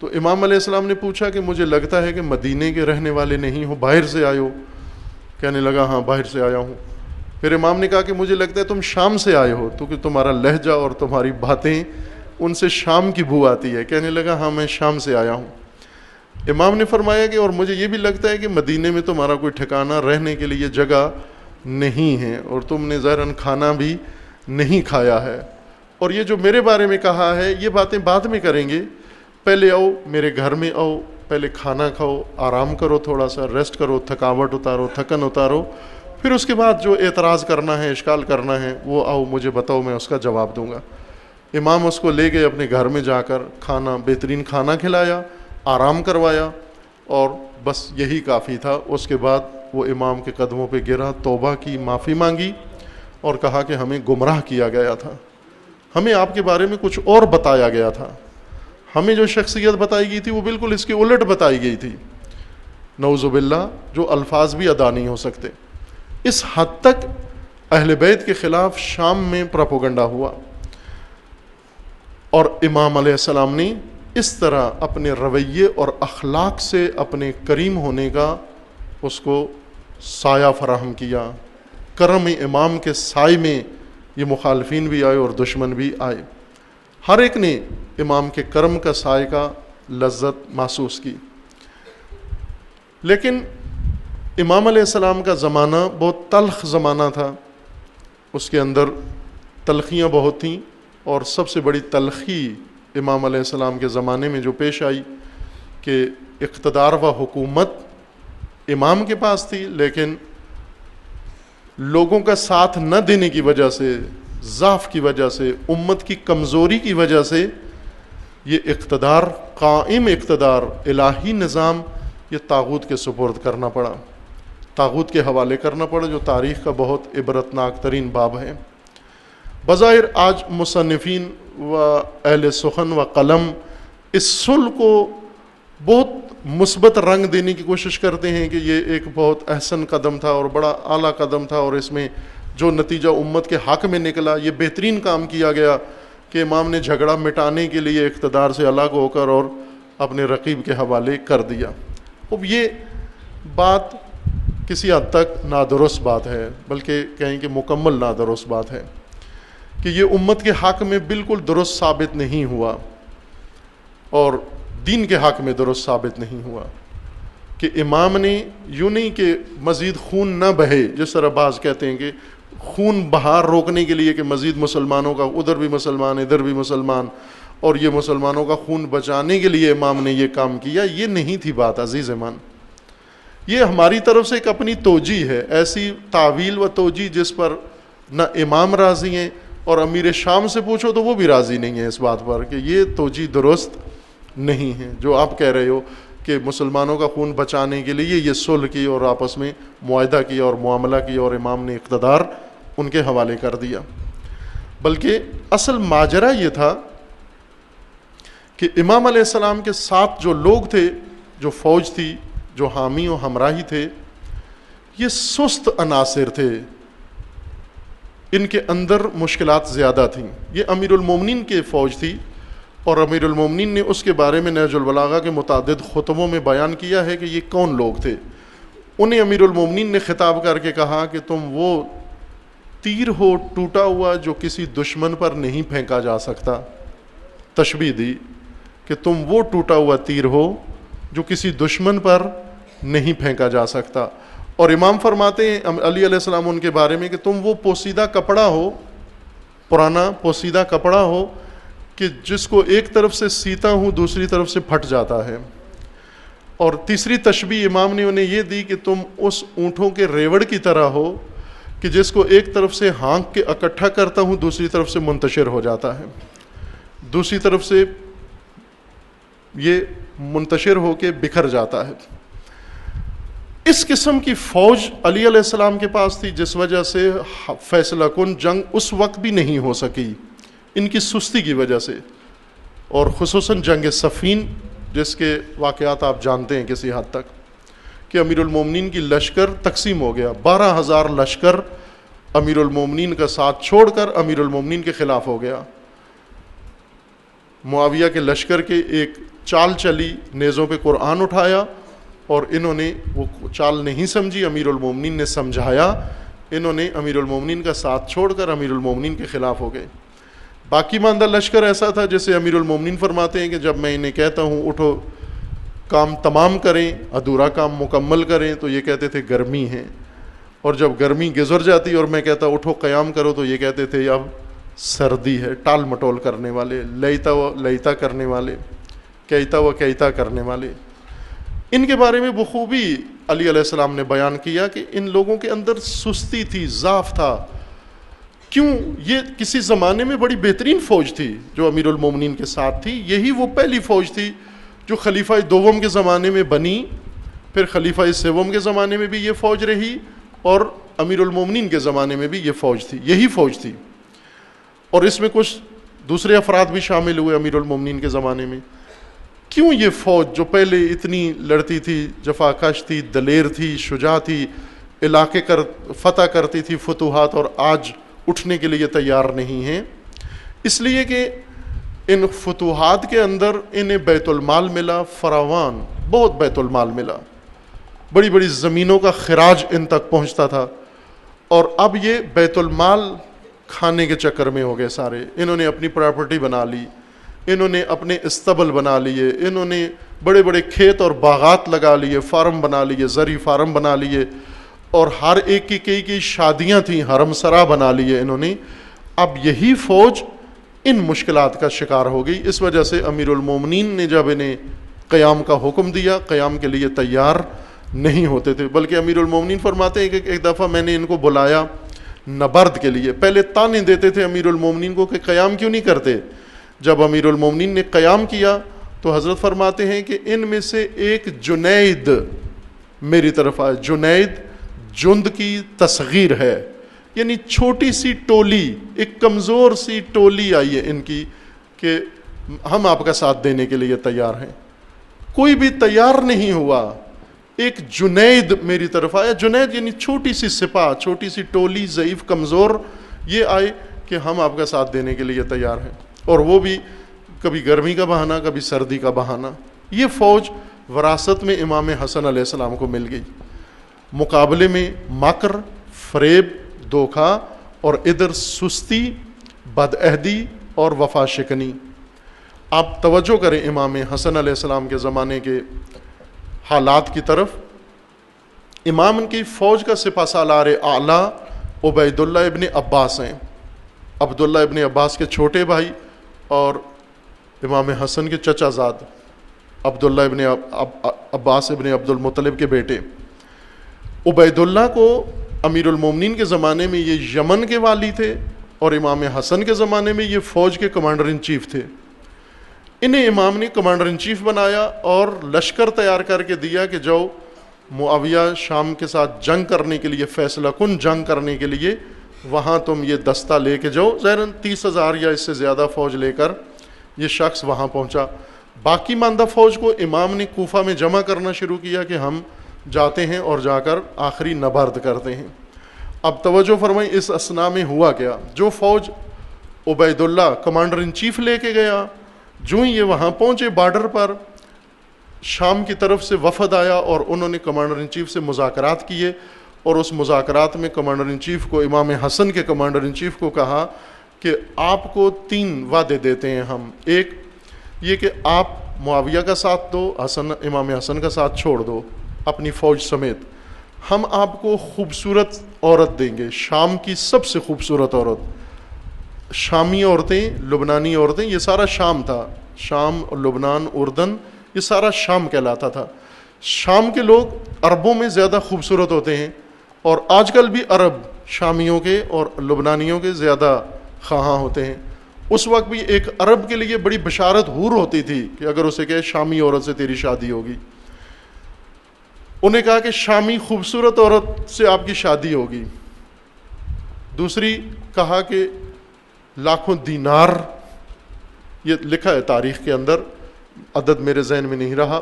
تو امام علیہ السلام نے پوچھا کہ مجھے لگتا ہے کہ مدینے کے رہنے والے نہیں ہو, باہر سے آئے ہو. کہنے لگا ہاں باہر سے آیا ہوں. پھر امام نے کہا کہ مجھے لگتا ہے تم شام سے آئے ہو, تو کہ تمہارا لہجہ اور تمہاری باتیں ان سے شام کی بو آتی ہے. کہنے لگا ہاں میں شام سے آیا ہوں. امام نے فرمایا کہ اور مجھے یہ بھی لگتا ہے کہ مدینے میں تمہارا کوئی ٹھکانہ, رہنے کے لیے جگہ نہیں ہے, اور تم نے ظاہراً کھانا بھی نہیں کھایا ہے. اور یہ جو میرے بارے میں کہا ہے یہ باتیں بعد میں کریں گے, پہلے آؤ میرے گھر میں آؤ, پہلے کھانا کھاؤ, آرام کرو, تھوڑا سا ریسٹ کرو, تھکاوٹ اتارو, تھکن اتارو, پھر اس کے بعد جو اعتراض کرنا ہے, اشکال کرنا ہے وہ آؤ مجھے بتاؤ, میں اس کا جواب دوں گا. امام اس کو لے گئے اپنے گھر میں, جا کر کھانا, بہترین کھانا کھلایا, آرام کروایا, اور بس یہی کافی تھا. اس کے بعد وہ امام کے قدموں پہ گرا, توبہ کی, معافی مانگی اور کہا کہ ہمیں گمراہ کیا گیا تھا, ہمیں آپ کے بارے میں کچھ اور بتایا گیا تھا, ہمیں جو شخصیت بتائی گئی تھی وہ بالکل اس کے الٹ بتائی گئی تھی. نعوذ باللہ, جو الفاظ بھی ادا نہیں ہو سکتے. اس حد تک اہل بیت کے خلاف شام میں پراپوگنڈا ہوا, اور امام علیہ السلام نے اس طرح اپنے رویے اور اخلاق سے اپنے کریم ہونے کا اس کو سایہ فراہم کیا. کرم امام کے سائے میں یہ مخالفین بھی آئے اور دشمن بھی آئے, ہر ایک نے امام کے کرم کا سائے کا لذت محسوس کی. لیکن امام علیہ السلام کا زمانہ بہت تلخ زمانہ تھا, اس کے اندر تلخیاں بہت تھیں، اور سب سے بڑی تلخی امام علیہ السلام کے زمانے میں جو پیش آئی کہ اقتدار و حکومت امام کے پاس تھی، لیکن لوگوں کا ساتھ نہ دینے کی وجہ سے، ضعف کی وجہ سے، امت کی کمزوری کی وجہ سے یہ اقتدار، قائم اقتدار، الہی نظام، یہ طاغوت کے سپرد کرنا پڑا، طاغوت کے حوالے کرنا پڑا، جو تاریخ کا بہت عبرتناک ترین باب ہے۔ بظاہر آج مصنفین و اہل سخن و قلم اس صلح کو بہت مثبت رنگ دینے کی کوشش کرتے ہیں کہ یہ ایک بہت احسن قدم تھا اور بڑا اعلیٰ قدم تھا، اور اس میں جو نتیجہ امت کے حق میں نکلا یہ بہترین کام کیا گیا کہ امام نے جھگڑا مٹانے کے لیے اقتدار سے الگ ہو کر اور اپنے رقیب کے حوالے کر دیا۔ اب یہ بات کسی حد تک نادرست بات ہے، بلکہ کہیں کہ مکمل نادرست بات ہے کہ یہ امت کے حق میں بالکل درست ثابت نہیں ہوا، اور دین کے حق میں درست ثابت نہیں ہوا کہ امام نے یوں نہیں کہ مزید خون نہ بہے، جس طرح بعض کہتے ہیں کہ خون بہار روکنے کے لیے کہ مزید مسلمانوں کا، ادھر بھی مسلمان ادھر بھی مسلمان، اور یہ مسلمانوں کا خون بچانے کے لیے امام نے یہ کام کیا، یہ نہیں تھی بات عزیز امان۔ یہ ہماری طرف سے ایک اپنی توجیہ ہے، ایسی تعویل و توجیہ جس پر نہ امام راضی ہیں، اور امیر شام سے پوچھو تو وہ بھی راضی نہیں ہے اس بات پر کہ یہ توجیہ درست نہیں ہے جو آپ کہہ رہے ہو کہ مسلمانوں کا خون بچانے کے لیے یہ صلح کی اور آپس میں معاہدہ کیا اور معاملہ کیا اور امام نے اقتدار ان کے حوالے کر دیا۔ بلکہ اصل ماجرا یہ تھا کہ امام علیہ السلام کے ساتھ جو لوگ تھے، جو فوج تھی، جو حامی و ہمراہی تھے، یہ سست عناصر تھے، ان کے اندر مشکلات زیادہ تھیں۔ یہ امیر المومنین کی فوج تھی، اور امیر المومنین نے اس کے بارے میں نہج البلاغہ کے متعدد خطبوں میں بیان کیا ہے کہ یہ کون لوگ تھے۔ انہیں امیر المومنین نے خطاب کر کے کہا کہ تم وہ تیر ہو ٹوٹا ہوا جو کسی دشمن پر نہیں پھینکا جا سکتا، تشبیہ دی کہ تم وہ ٹوٹا ہوا تیر ہو جو کسی دشمن پر نہیں پھینکا جا سکتا۔ اور امام فرماتے ہیں علی علیہ السلام ان کے بارے میں کہ تم وہ پوسیدہ کپڑا ہو، پرانا پوسیدہ کپڑا ہو کہ جس کو ایک طرف سے سیتا ہوں دوسری طرف سے پھٹ جاتا ہے۔ اور تیسری تشبیہ امام نے انہیں یہ دی کہ تم اس اونٹوں کے ریوڑ کی طرح ہو کہ جس کو ایک طرف سے ہانک کے اکٹھا کرتا ہوں دوسری طرف سے منتشر ہو جاتا ہے، دوسری طرف سے یہ منتشر ہو کے بکھر جاتا ہے۔ اس قسم کی فوج علی علیہ السلام کے پاس تھی، جس وجہ سے فیصلہ کن جنگ اس وقت بھی نہیں ہو سکی ان کی سستی کی وجہ سے، اور خصوصاً جنگ صفین جس کے واقعات آپ جانتے ہیں کسی حد تک کہ امیر المومنین کی لشکر تقسیم ہو گیا، 12,000 لشکر امیر المومنین کا ساتھ چھوڑ کر امیر المومنین کے خلاف ہو گیا۔ معاویہ کے لشکر کے ایک چال چلی، نیزوں پہ قرآن اٹھایا، اور انہوں نے وہ چال نہیں سمجھی، امیر المومنین نے سمجھایا، انہوں نے امیر المومنین کا ساتھ چھوڑ کر امیر المومنین کے خلاف ہو گئے۔ باقی ماندہ لشکر ایسا تھا جسے امیر المومنین فرماتے ہیں کہ جب میں انہیں کہتا ہوں اٹھو کام تمام کریں، ادھورا کام مکمل کریں، تو یہ کہتے تھے گرمی ہے، اور جب گرمی گزر جاتی اور میں کہتا اٹھو قیام کرو تو یہ کہتے تھے اب سردی ہے۔ ٹال مٹول کرنے والے، لیتا و لیتا کرنے والے، کہتا و کہتا کرنے والے، ان کے بارے میں بخوبی علی علیہ السلام نے بیان کیا کہ ان لوگوں کے اندر سستی تھی، ضعف تھا۔ کیوں؟ یہ کسی زمانے میں بڑی بہترین فوج تھی جو امیر المومنین کے ساتھ تھی، یہی وہ پہلی فوج تھی جو خلیفہ دوم کے زمانے میں بنی، پھر خلیفہ سوم کے زمانے میں بھی یہ فوج رہی، اور امیر المومنین کے زمانے میں بھی یہ فوج تھی، یہی فوج تھی۔ اور اس میں کچھ دوسرے افراد بھی شامل ہوئے امیر المومنین کے زمانے میں۔ کیوں یہ فوج جو پہلے اتنی لڑتی تھی، جفاکش تھی، دلیر تھی، شجاع تھی، علاقے فتح کرتی تھی، فتوحات، اور آج اٹھنے کے لیے تیار نہیں ہیں؟ اس لیے کہ ان فتوحات کے اندر انہیں بیت المال ملا، فراوان، بہت بیت المال ملا، بڑی بڑی زمینوں کا خراج ان تک پہنچتا تھا، اور اب یہ بیت المال کھانے کے چکر میں ہو گئے سارے۔ انہوں نے اپنی پراپرٹی بنا لی، انہوں نے اپنے استبل بنا لیے، انہوں نے بڑے بڑے کھیت اور باغات لگا لیے، فارم بنا لیے، زرعی فارم بنا لیے، اور ہر ایک کی کئی شادیاں تھیں، حرم سرا بنا لیے انہوں نے، اب یہی فوج ان مشکلات کا شکار ہو گئی. اس وجہ سے امیر المومنین نے جب انہیں قیام کا حکم دیا قیام کے لیے تیار نہیں ہوتے تھے, بلکہ امیر المومنین فرماتے ہیں کہ ایک دفعہ میں نے ان کو بلایا نبرد کے لیے. پہلے طعنے دیتے تھے امیر المومنین کو کہ قیام کیوں نہیں کرتے. جب امیر المومنین نے قیام کیا تو حضرت فرماتے ہیں کہ ان میں سے ایک جنید میری طرف آئے. جنید جند کی تصغیر ہے, یعنی چھوٹی سی ٹولی, ایک کمزور سی ٹولی آئی ہے ان کی کہ ہم آپ کا ساتھ دینے کے لیے تیار ہیں. کوئی بھی تیار نہیں ہوا. ایک جنید میری طرف آیا. جنید یعنی چھوٹی سی سپاہ, چھوٹی سی ٹولی, ضعیف کمزور, یہ آئے کہ ہم آپ کا ساتھ دینے کے لیے تیار ہیں. اور وہ بھی کبھی گرمی کا بہانہ, کبھی سردی کا بہانہ. یہ فوج وراثت میں امام حسن علیہ السلام کو مل گئی. مقابلے میں مکر, فریب, دھوکہ, اور ادھر سستی, بدعہدی اور وفا شکنی. آپ توجہ کریں امام حسن علیہ السلام کے زمانے کے حالات کی طرف. امام کی فوج کا سپہ سالار اعلیٰ عبید اللہ ابن عباس ہیں. عبداللہ ابن عباس کے چھوٹے بھائی اور امام حسن کے چچا زاد عبداللہ ابن عباس ابن عبد المطلب کے بیٹے. عبید اللہ کو امیر المومنین کے زمانے میں یہ یمن کے والی تھے اور امام حسن کے زمانے میں یہ فوج کے کمانڈر ان چیف تھے. انہیں امام نے کمانڈر ان چیف بنایا اور لشکر تیار کر کے دیا کہ جاؤ معاویہ شام کے ساتھ جنگ کرنے کے لیے, فیصلہ کن جنگ کرنے کے لیے وہاں تم یہ دستہ لے کے جاؤ. ظاہراً 30,000 یا اس سے زیادہ فوج لے کر یہ شخص وہاں پہنچا. باقی ماندہ فوج کو امام نے کوفہ میں جمع کرنا شروع کیا کہ ہم جاتے ہیں اور جا کر آخری نبرد کرتے ہیں. اب توجہ فرمائیں اس اسنا میں ہوا کیا. جو فوج عبید اللہ کمانڈر ان چیف لے کے گیا, جو ہی یہ وہاں پہنچے بارڈر پر, شام کی طرف سے وفد آیا اور انہوں نے کمانڈر ان چیف سے مذاکرات کیے. اور اس مذاکرات میں کمانڈر ان چیف کو, امام حسن کے کمانڈر ان چیف کو کہا کہ آپ کو 3 وعدے دیتے ہیں ہم. ایک یہ کہ آپ معاویہ کا ساتھ دو, امام حسن کا ساتھ چھوڑ دو اپنی فوج سمیت. ہم آپ کو خوبصورت عورت دیں گے, شام کی سب سے خوبصورت عورت. شامی عورتیں, لبنانی عورتیں, یہ سارا شام تھا. شام, لبنان, اردن, یہ سارا شام کہلاتا تھا. شام کے لوگ عربوں میں زیادہ خوبصورت ہوتے ہیں, اور آج کل بھی عرب شامیوں کے اور لبنانیوں کے زیادہ خواہاں ہوتے ہیں. اس وقت بھی ایک عرب کے لیے بڑی بشارت حور ہوتی تھی کہ اگر اسے کہے شامی عورت سے تیری شادی ہوگی. انہیں کہا کہ شامی خوبصورت عورت سے آپ کی شادی ہوگی. دوسری کہا کہ لاکھوں دینار, یہ لکھا ہے تاریخ کے اندر, عدد میرے ذہن میں نہیں رہا,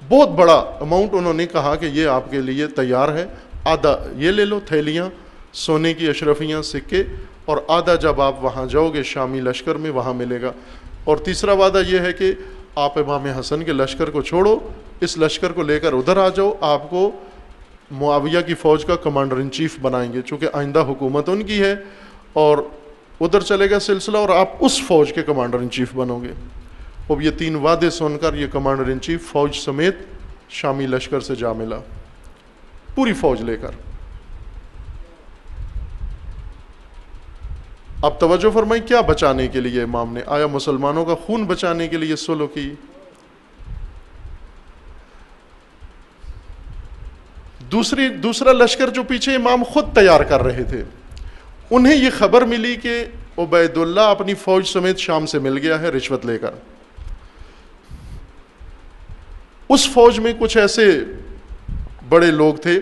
بہت بڑا اماؤنٹ انہوں نے کہا کہ یہ آپ کے لیے تیار ہے. آدھا یہ لے لو تھیلیاں سونے کی اشرفیاں, سکے, اور آدھا جب آپ وہاں جاؤ گے شامی لشکر میں وہاں ملے گا. اور تیسرا وعدہ یہ ہے کہ آپ امام حسن کے لشکر کو چھوڑو, اس لشکر کو لے کر ادھر آ جاؤ, آپ کو معاویہ کی فوج کا کمانڈر ان چیف بنائیں گے, چونکہ آئندہ حکومت ان کی ہے, اور ادھر چلے گا سلسلہ اور آپ اس فوج کے کمانڈر ان چیف بنو گے. اب یہ 3 وعدے سن کر یہ کمانڈر ان چیف فوج سمیت شامی لشکر سے جا ملا, پوری فوج لے کر. اب توجہ فرمائی کیا بچانے کے لیے امام نے, آیا مسلمانوں کا خون بچانے کے لیے صلح کی. دوسرا لشکر جو پیچھے امام خود تیار کر رہے تھے, انہیں یہ خبر ملی کہ عبید اللہ اپنی فوج سمیت شام سے مل گیا ہے رشوت لے کر. اس فوج میں کچھ ایسے بڑے لوگ تھے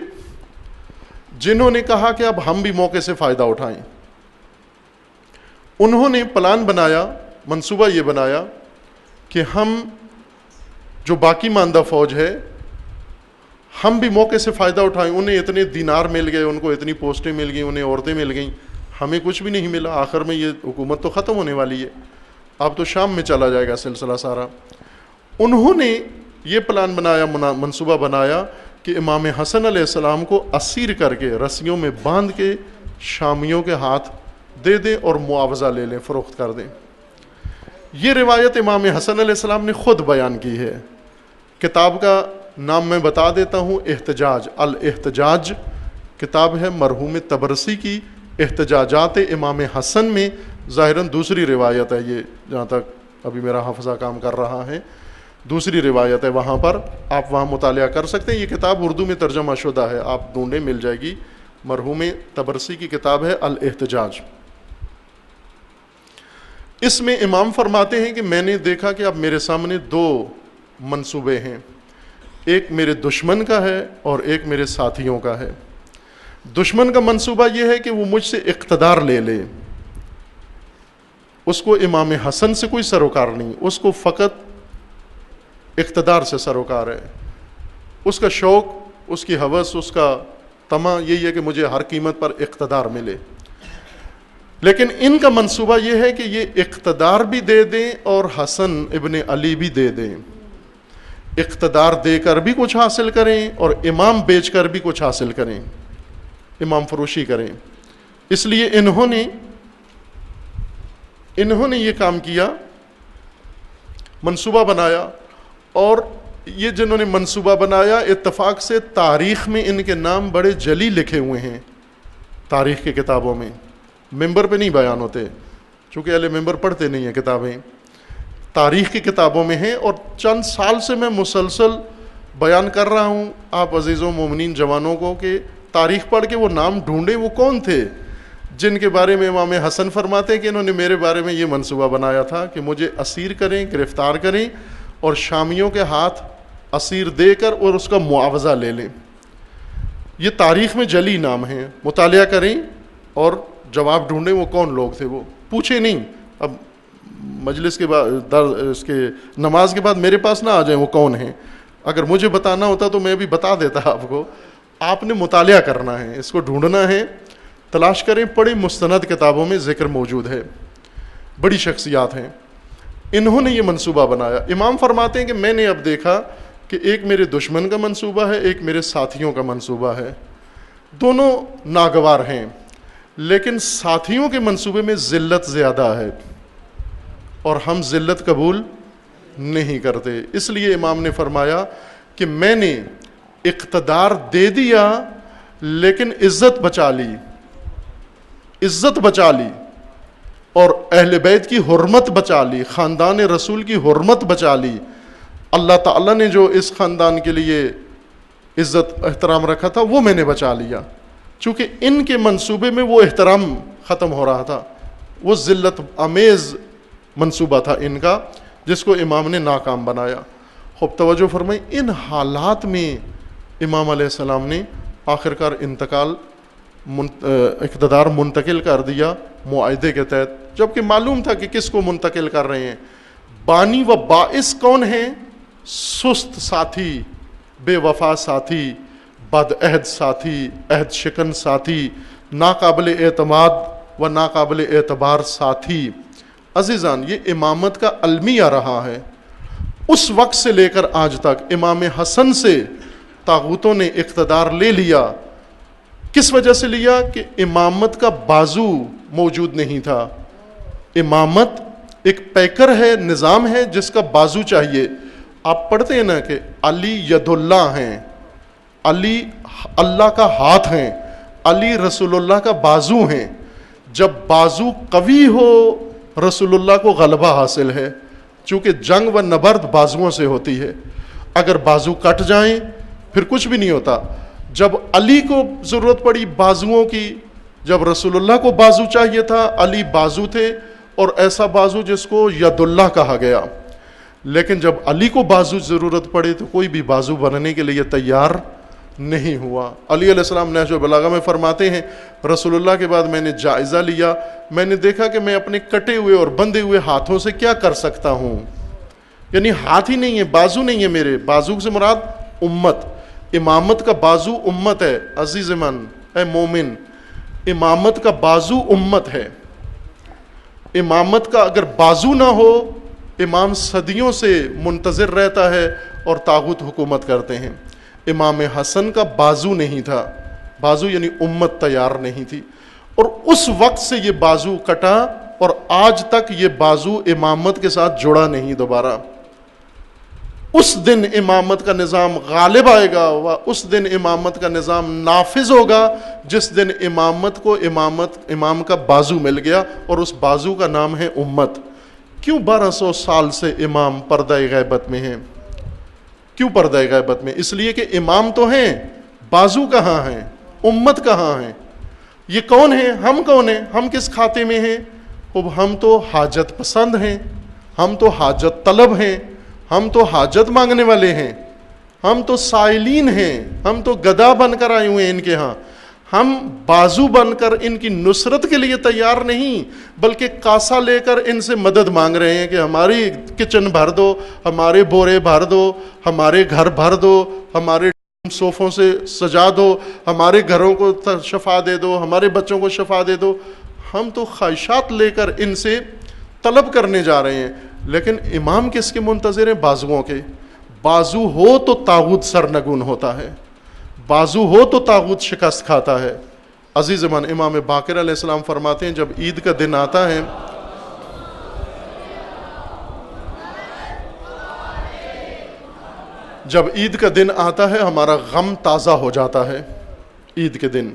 جنہوں نے کہا کہ اب ہم بھی موقع سے فائدہ اٹھائیں. انہوں نے پلان بنایا, منصوبہ یہ بنایا کہ ہم جو باقی ماندہ فوج ہے ہم بھی موقع سے فائدہ اٹھائیں. انہیں اتنے دینار مل گئے, ان کو اتنی پوسٹیں مل گئیں, انہیں عورتیں مل گئیں, ہمیں کچھ بھی نہیں ملا. آخر میں یہ حکومت تو ختم ہونے والی ہے, اب تو شام میں چلا جائے گا سلسلہ سارا. انہوں نے یہ پلان بنایا, منصوبہ بنایا کہ امام حسن علیہ السلام کو اسیر کر کے رسیوں میں باندھ کے شامیوں کے ہاتھ دے دیں اور معاوضہ لے لیں, فروخت کر دیں. یہ روایت امام حسن علیہ السلام نے خود بیان کی ہے. کتاب کا نام میں بتا دیتا ہوں, احتجاج, الاحتجاج کتاب ہے مرحوم طبرسی کی, احتجاجات امام حسن میں ظاہراً دوسری روایت ہے، یہ جہاں تک ابھی میرا حافظہ کام کر رہا ہے دوسری روایت ہے، وہاں پر آپ وہاں مطالعہ کر سکتے ہیں۔ یہ کتاب اردو میں ترجمہ شدہ ہے، آپ ڈھونڈیں مل جائے گی، مرحوم طبرسی کی کتاب ہے الاحتجاج۔ اس میں امام فرماتے ہیں کہ میں نے دیکھا کہ اب میرے سامنے دو منصوبے ہیں، ایک میرے دشمن کا ہے اور ایک میرے ساتھیوں کا ہے۔ دشمن کا منصوبہ یہ ہے کہ وہ مجھ سے اقتدار لے لے، اس کو امام حسن سے کوئی سروکار نہیں، اس کو فقط اقتدار سے سروکار ہے، اس کا شوق، اس کی ہوس، اس کا طمع یہی ہے کہ مجھے ہر قیمت پر اقتدار ملے۔ لیکن ان کا منصوبہ یہ ہے کہ یہ اقتدار بھی دے دیں اور حسن ابن علی بھی دے دیں، اقتدار دے کر بھی کچھ حاصل کریں اور امام بیچ کر بھی کچھ حاصل کریں، امام فروشی کریں۔ اس لیے انہوں نے یہ کام کیا، منصوبہ بنایا، اور یہ جنہوں نے منصوبہ بنایا اتفاق سے تاریخ میں ان کے نام بڑے جلی لکھے ہوئے ہیں، تاریخ کی کتابوں میں، ممبر پہ نہیں بیان ہوتے چونکہ اہل ممبر پڑھتے نہیں ہیں کتابیں، تاریخ کی کتابوں میں ہیں، اور چند سال سے میں مسلسل بیان کر رہا ہوں آپ عزیزوں مومنین جوانوں کو کہ تاریخ پڑھ کے وہ نام ڈھونڈیں، وہ کون تھے جن کے بارے میں امام حسن فرماتے ہیں کہ انہوں نے میرے بارے میں یہ منصوبہ بنایا تھا کہ مجھے اسیر کریں، گرفتار کریں اور شامیوں کے ہاتھ اسیر دے کر اور اس کا معاوضہ لے لیں۔ یہ تاریخ میں جلی نام ہیں، مطالعہ کریں اور جواب ڈھونڈیں وہ کون لوگ تھے، وہ پوچھیں نہیں۔ اب مجلس کے بعد اس کے نماز کے بعد میرے پاس نہ آ جائیں وہ کون ہیں، اگر مجھے بتانا ہوتا تو میں بھی بتا دیتا آپ کو۔ آپ نے مطالعہ کرنا ہے، اس کو ڈھونڈنا ہے، تلاش کریں، پڑھیں، مستند کتابوں میں ذکر موجود ہے، بڑی شخصیات ہیں، انہوں نے یہ منصوبہ بنایا۔ امام فرماتے ہیں کہ میں نے اب دیکھا کہ ایک میرے دشمن کا منصوبہ ہے، ایک میرے ساتھیوں کا منصوبہ ہے، دونوں ناگوار ہیں، لیکن ساتھیوں کے منصوبے میں ذلت زیادہ ہے اور ہم ذلت قبول نہیں کرتے۔ اس لیے امام نے فرمایا کہ میں نے اقتدار دے دیا لیکن عزت بچا لی، عزت بچا لی، اور اہل بیت کی حرمت بچا لی، خاندان رسول کی حرمت بچا لی۔ اللہ تعالیٰ نے جو اس خاندان کے لیے عزت احترام رکھا تھا وہ میں نے بچا لیا، چونکہ ان کے منصوبے میں وہ احترام ختم ہو رہا تھا، وہ ذلت امیز منصوبہ تھا ان کا جس کو امام نے ناکام بنایا۔ خوب توجہ فرمائیں، ان حالات میں امام علیہ السلام نے آخرکار اقتدار منتقل کر دیا معاہدے کے تحت، جبکہ معلوم تھا کہ کس کو منتقل کر رہے ہیں۔ بانی و باعث کون ہیں؟ سست ساتھی، بے وفا ساتھی، بد عہد ساتھی، عہد شکن ساتھی، ناقابل اعتماد و ناقابل اعتبار ساتھی۔ عزیزان، یہ امامت کا المیہ رہا ہے، اس وقت سے لے کر آج تک۔ امام حسن سے طاغوتوں نے اقتدار لے لیا، کس وجہ سے لیا؟ کہ امامت کا بازو موجود نہیں تھا۔ امامت ایک پیکر ہے، نظام ہے جس کا بازو چاہیے۔ آپ پڑھتے ہیں نا کہ علی ید اللہ ہیں، علی اللہ کا ہاتھ ہیں، علی رسول اللہ کا بازو ہیں۔ جب بازو قوی ہو رسول اللہ کو غلبہ حاصل ہے، چونکہ جنگ و نبرد بازوؤں سے ہوتی ہے۔ اگر بازو کٹ جائیں پھر کچھ بھی نہیں ہوتا۔ جب علی کو ضرورت پڑی بازوؤں کی، جب رسول اللہ کو بازو چاہیے تھا، علی بازو تھے، اور ایسا بازو جس کو ید اللہ کہا گیا۔ لیکن جب علی کو بازو ضرورت پڑی تو کوئی بھی بازو بننے کے لیے تیار نہیں ہوا۔ علی علیہ السلام نہج البلاغہ میں فرماتے ہیں رسول اللہ کے بعد میں نے جائزہ لیا، میں نے دیکھا کہ میں اپنے کٹے ہوئے اور بندھے ہوئے ہاتھوں سے کیا کر سکتا ہوں، یعنی ہاتھ ہی نہیں ہے، بازو نہیں ہے میرے۔ بازو سے مراد امت، امامت کا بازو امت ہے۔ عزیز من، اے مومن، امامت کا بازو امت ہے۔ امامت کا اگر بازو نہ ہو، امام صدیوں سے منتظر رہتا ہے اور طاغوت حکومت کرتے ہیں۔ امام حسن کا بازو نہیں تھا، بازو یعنی امت تیار نہیں تھی، اور اس وقت سے یہ بازو کٹا اور آج تک یہ بازو امامت کے ساتھ جڑا نہیں دوبارہ۔ اس دن امامت کا نظام غالب آئے گا، اس دن امامت کا نظام نافذ ہوگا جس دن امامت کو امام کا بازو مل گیا، اور اس بازو کا نام ہے امت۔ کیوں 1200 سال سے امام پردہ غیبت میں ہیں؟ کیوں پردہ غیبت میں؟ اس لیے کہ امام تو ہیں، بازو کہاں ہیں، امت کہاں ہیں؟ یہ کون ہیں؟ ہم کون ہیں؟ ہم کس کھاتے میں ہیں؟ اب ہم تو حاجت پسند ہیں، ہم تو حاجت طلب ہیں، ہم تو حاجت مانگنے والے ہیں، ہم تو سائلین ہیں، ہم تو گدا بن کر آئے ہوئے ہیں ان کے ہاں۔ ہم بازو بن کر ان کی نصرت کے لیے تیار نہیں، بلکہ کاسا لے کر ان سے مدد مانگ رہے ہیں کہ ہماری کچن بھر دو، ہمارے بورے بھر دو، ہمارے گھر بھر دو، ہمارے صوفوں سے سجا دو، ہمارے گھروں کو شفا دے دو، ہمارے بچوں کو شفا دے دو۔ ہم تو خواہشات لے کر ان سے طلب کرنے جا رہے ہیں، لیکن امام کس کے منتظر ہیں؟ بازوؤں کے۔ بازو ہو تو طاغوت سرنگون ہوتا ہے، بازو ہو تو طاغوت شکست کھاتا ہے۔ عزیز من، امام باقر علیہ السلام فرماتے ہیں جب عید کا دن آتا ہے، جب عید کا دن آتا ہے ہمارا غم تازہ ہو جاتا ہے عید کے دن۔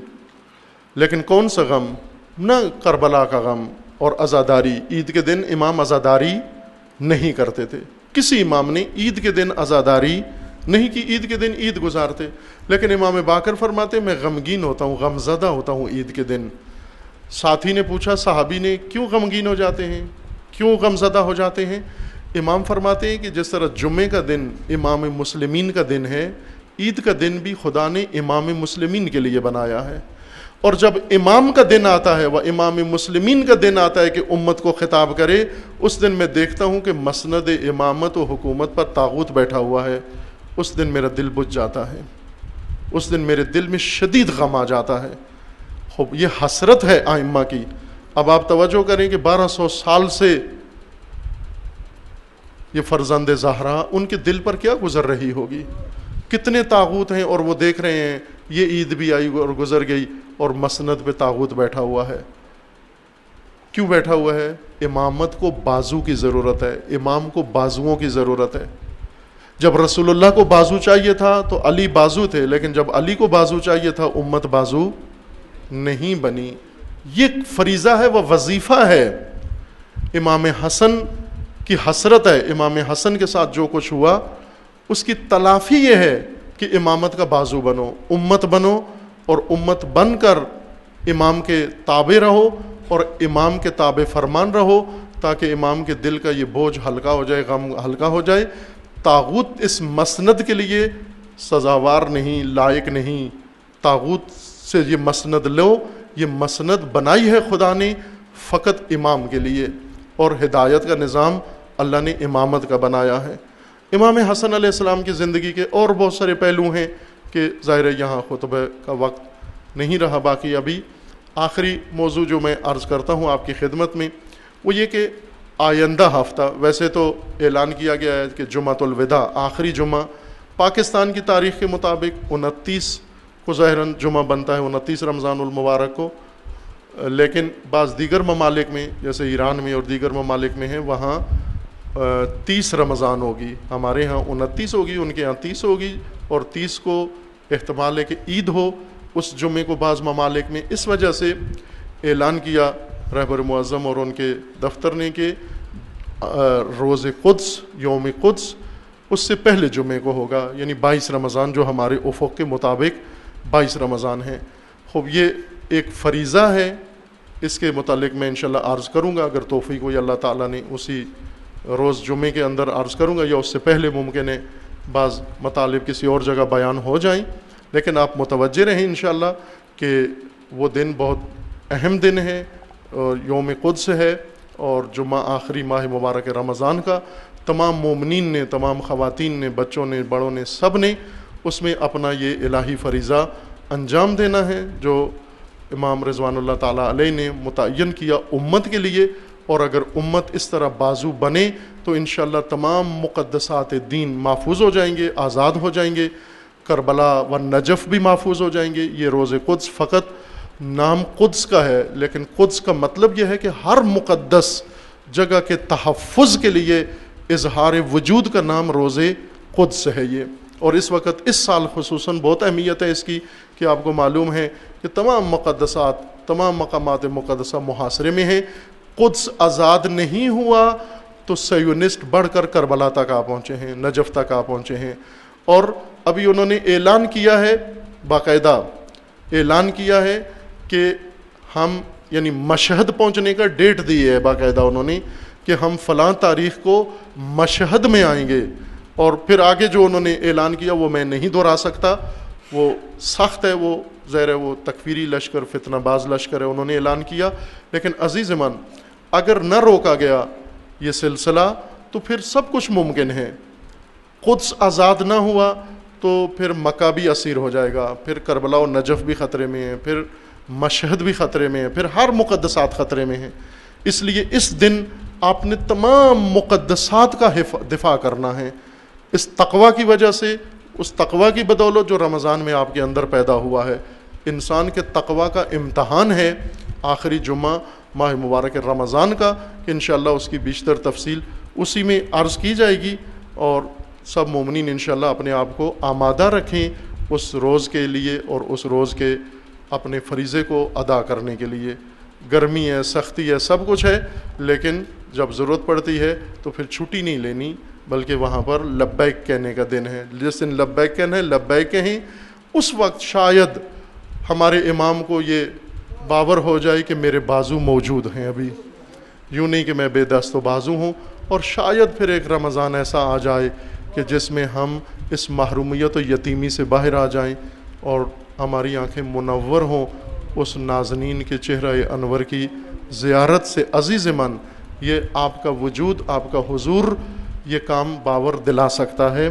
لیکن کون سا غم؟ نہ کربلا کا غم اور عزاداری۔ عید کے دن امام عزاداری نہیں کرتے تھے، کسی امام نے عید کے دن عزاداری نہیں کی، عید کے دن عید گزارتے۔ لیکن امام باقر فرماتے میں غمگین ہوتا ہوں، غم زدہ ہوتا ہوں عید کے دن۔ ساتھی نے پوچھا، صحابی نے، کیوں غمگین ہو جاتے ہیں، کیوں غم زدہ ہو جاتے ہیں؟ امام فرماتے ہیں کہ جس طرح جمعے کا دن امام مسلمین کا دن ہے، عید کا دن بھی خدا نے امام مسلمین کے لیے بنایا ہے، اور جب امام کا دن آتا ہے، وہ امام مسلمین کا دن آتا ہے کہ امت کو خطاب کرے، اس دن میں دیکھتا ہوں کہ مسند امامت و حکومت پر طاغوت بیٹھا ہوا ہے، اس دن میرا دل بجھ جاتا ہے، اس دن میرے دل میں شدید غم آ جاتا ہے۔ خوب یہ حسرت ہے ائمہ کی۔ اب آپ توجہ کریں کہ 1200 سال سے یہ فرزند زہرا، ان کے دل پر کیا گزر رہی ہوگی؟ کتنے طاغوت ہیں، اور وہ دیکھ رہے ہیں یہ عید بھی آئی اور گزر گئی، اور مسند پہ طاغوت بیٹھا ہوا ہے۔ کیوں بیٹھا ہوا ہے؟ امامت کو بازو کی ضرورت ہے، امام کو بازوؤں کی ضرورت ہے۔ جب رسول اللہ کو بازو چاہیے تھا تو علی بازو تھے، لیکن جب علی کو بازو چاہیے تھا امت بازو نہیں بنی۔ یہ فریضہ ہے، وہ وظیفہ ہے۔ امام حسن کی حسرت ہے، امام حسن کے ساتھ جو کچھ ہوا اس کی تلافی یہ ہے کہ امامت کا بازو بنو، امت بنو، اور امت بن کر امام کے تابع رہو اور امام کے تابع فرمان رہو، تاکہ امام کے دل کا یہ بوجھ ہلکا ہو جائے، غم ہلکا ہو جائے۔ طاغوت اس مسند کے لیے سزاوار نہیں، لائق نہیں۔ طاغوت سے یہ مسند لو، یہ مسند بنائی ہے خدا نے فقط امام کے لیے، اور ہدایت کا نظام اللہ نے امامت کا بنایا ہے۔ امام حسن علیہ السلام کی زندگی کے اور بہت سارے پہلو ہیں کہ ظاہر ہے یہاں خطبہ کا وقت نہیں رہا باقی۔ ابھی آخری موضوع جو میں عرض کرتا ہوں آپ کی خدمت میں، وہ یہ کہ آئندہ ہفتہ، ویسے تو اعلان کیا گیا ہے کہ جمعۃ الوداع، آخری جمعہ پاکستان کی تاریخ کے مطابق 29 کو ظاہراً جمعہ بنتا ہے، 29 رمضان المبارک کو، لیکن بعض دیگر ممالک میں جیسے ایران میں اور دیگر ممالک میں ہیں، وہاں 30 رمضان ہوگی، ہمارے ہاں 29 ہوگی، ان کے ہاں 30 ہوگی، اور 30 کو احتمال ہے کہ عید ہو اس جمعے کو بعض ممالک میں۔ اس وجہ سے اعلان کیا رہبر معظم اور ان کے دفتر نے کہ روز قدس، یوم قدس، اس سے پہلے جمعے کو ہوگا، یعنی 22 رمضان جو ہمارے افق کے مطابق 22 رمضان ہیں۔ خوب یہ ایک فریضہ ہے، اس کے متعلق میں انشاءاللہ عرض کروں گا، اگر توفیق ہوئی اللہ تعالیٰ نے اسی روز جمعے کے اندر عرض کروں گا، یا اس سے پہلے ممکن ہے بعض مطالب کسی اور جگہ بیان ہو جائیں، لیکن آپ متوجہ رہیں انشاءاللہ کہ وہ دن بہت اہم دن ہے، اور یوم قدس ہے، اور جمعہ آخری ماہ مبارک رمضان کا تمام مومنین نے، تمام خواتین نے، بچوں نے، بڑوں نے، سب نے اس میں اپنا یہ الہی فریضہ انجام دینا ہے جو امام رضوان اللہ تعالیٰ علیہ نے متعین کیا امت کے لیے۔ اور اگر امت اس طرح بازو بنے تو انشاءاللہ تمام مقدسات دین محفوظ ہو جائیں گے، آزاد ہو جائیں گے، کربلا و نجف بھی محفوظ ہو جائیں گے۔ یہ روز قدس فقط نام قدس کا ہے، لیکن قدس کا مطلب یہ ہے کہ ہر مقدس جگہ کے تحفظ کے لیے اظہار وجود کا نام روز قدس ہے یہ. اور اس وقت اس سال خصوصاً بہت اہمیت ہے اس کی کہ آپ کو معلوم ہے کہ تمام مقدسات، تمام مقامات مقدسہ محاصرے میں ہیں. قدس آزاد نہیں ہوا تو صہیونسٹ بڑھ کر کربلا تک آ پہنچے ہیں، نجف تک آ پہنچے ہیں. اور ابھی انہوں نے اعلان کیا ہے، باقاعدہ اعلان کیا ہے کہ ہم یعنی مشہد پہنچنے کا ڈیٹ دی ہے باقاعدہ انہوں نے کہ ہم فلاں تاریخ کو مشہد میں آئیں گے. اور پھر آگے جو انہوں نے اعلان کیا وہ میں نہیں دہرا سکتا، وہ سخت ہے، وہ ظاہر ہے وہ تکفیری لشکر، فتنہ باز لشکر ہے، انہوں نے اعلان کیا. لیکن عزیز من، اگر نہ روکا گیا یہ سلسلہ تو پھر سب کچھ ممکن ہے. قدس آزاد نہ ہوا تو پھر مکہ بھی اسیر ہو جائے گا، پھر کربلا و نجف بھی خطرے میں ہے، پھر مشہد بھی خطرے میں ہے، پھر ہر مقدسات خطرے میں ہیں. اس لیے اس دن آپ نے تمام مقدسات کا دفاع کرنا ہے، اس تقوی کی وجہ سے، اس تقوی کی بدولت جو رمضان میں آپ کے اندر پیدا ہوا ہے. انسان کے تقوی کا امتحان ہے آخری جمعہ ماہ مبارک رمضان کا، کہ انشاءاللہ اس کی بیشتر تفصیل اسی میں عرض کی جائے گی. اور سب مومنین انشاءاللہ اپنے آپ کو آمادہ رکھیں اس روز کے لیے اور اس روز کے اپنے فریضے کو ادا کرنے کے لیے. گرمی ہے، سختی ہے، سب کچھ ہے، لیکن جب ضرورت پڑتی ہے تو پھر چھٹی نہیں لینی، بلکہ وہاں پر لبیک کہنے کا دن ہے. جس دن لبیک کہنا ہے لبیک کہیں. اس وقت شاید ہمارے امام کو یہ باور ہو جائے کہ میرے بازو موجود ہیں ابھی، یوں نہیں کہ میں بے دست و بازو ہوں. اور شاید پھر ایک رمضان ایسا آ جائے کہ جس میں ہم اس محرومیت و یتیمی سے باہر آ جائیں اور ہماری آنکھیں منور ہوں اس نازنین کے چہرہ انور کی زیارت سے. عزیز من، یہ آپ کا وجود، آپ کا حضور یہ کام باور دلا سکتا ہے.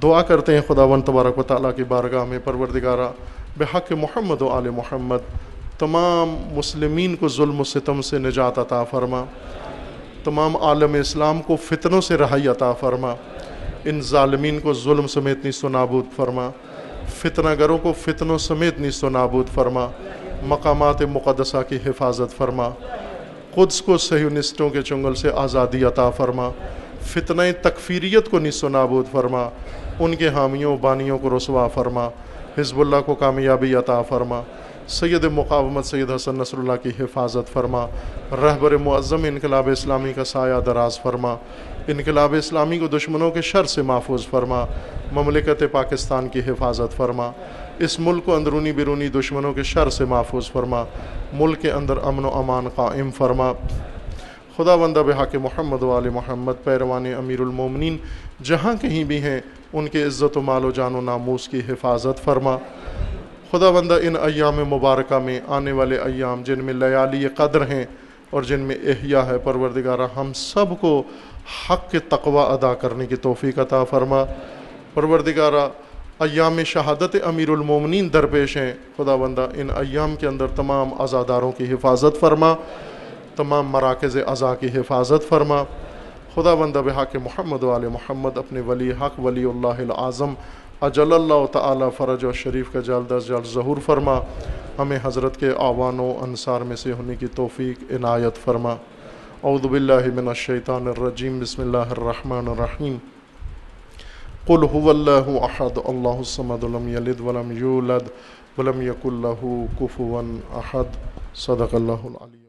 دعا کرتے ہیں خداوند تبارک و تعالیٰ کی بارگاہ میں، پروردگارہ بحق محمد و آل محمد تمام مسلمین کو ظلم و ستم سے نجات عطا فرما، تمام عالم اسلام کو فتنوں سے رہائی عطا فرما، ان ظالمین کو ظلم سمیت نیست و نابود فرما، فتنہ گروں کو فتنوں سمیت نیست و نابود فرما، مقامات مقدسہ کی حفاظت فرما، قدس کو صہیونسٹوں کے چنگل سے آزادی عطا فرما، فتنہ تکفیریت کو نیست و نابود فرما، ان کے حامیوں بانیوں کو رسوا فرما، حزب اللہ کو کامیابی عطا فرما، سید مقاومت سید حسن نصر اللہ کی حفاظت فرما، رہبر معظم انقلاب اسلامی کا سایہ دراز فرما، انقلاب اسلامی کو دشمنوں کے شر سے محفوظ فرما، مملکت پاکستان کی حفاظت فرما، اس ملک کو اندرونی بیرونی دشمنوں کے شر سے محفوظ فرما، ملک کے اندر امن و امان قائم فرما. خدا بندہ بحق محمد و آل محمد پیروان امیر المومنین جہاں کہیں بھی ہیں ان کے عزت و مال و جان و ناموس کی حفاظت فرما. خدا بندہ ان ایام مبارکہ میں آنے والے ایام جن میں لیالی قدر ہیں اور جن میں احیاء ہے، پروردگارہ ہم سب کو حق کے تقوی ادا کرنے کی توفیق عطا فرما. پروردگارہ ایام شہادت امیر المومنین درپیش ہیں، خدا بندہ ان ایام کے اندر تمام عزاداروں کی حفاظت فرما، تمام مراکز عزا کی حفاظت فرما. خدا بندہ بحق محمد و آل محمد اپنے ولی حق ولی اللہ العظم اجل اللہ تعالی فرج و شریف کا جلد از جلد ظہور فرما، ہمیں حضرت کے اعوان و انصار میں سے ہونے کی توفیق عنایت فرما. اعوذ باللہ من الشیطان الرجیم، بسم اللہ الرحمن الرحیم. قل هو اللہ احد اللہ الصمد لم یلد ولم یولد ولم یکن لہ کفوا احد. صدق اللہ العلی.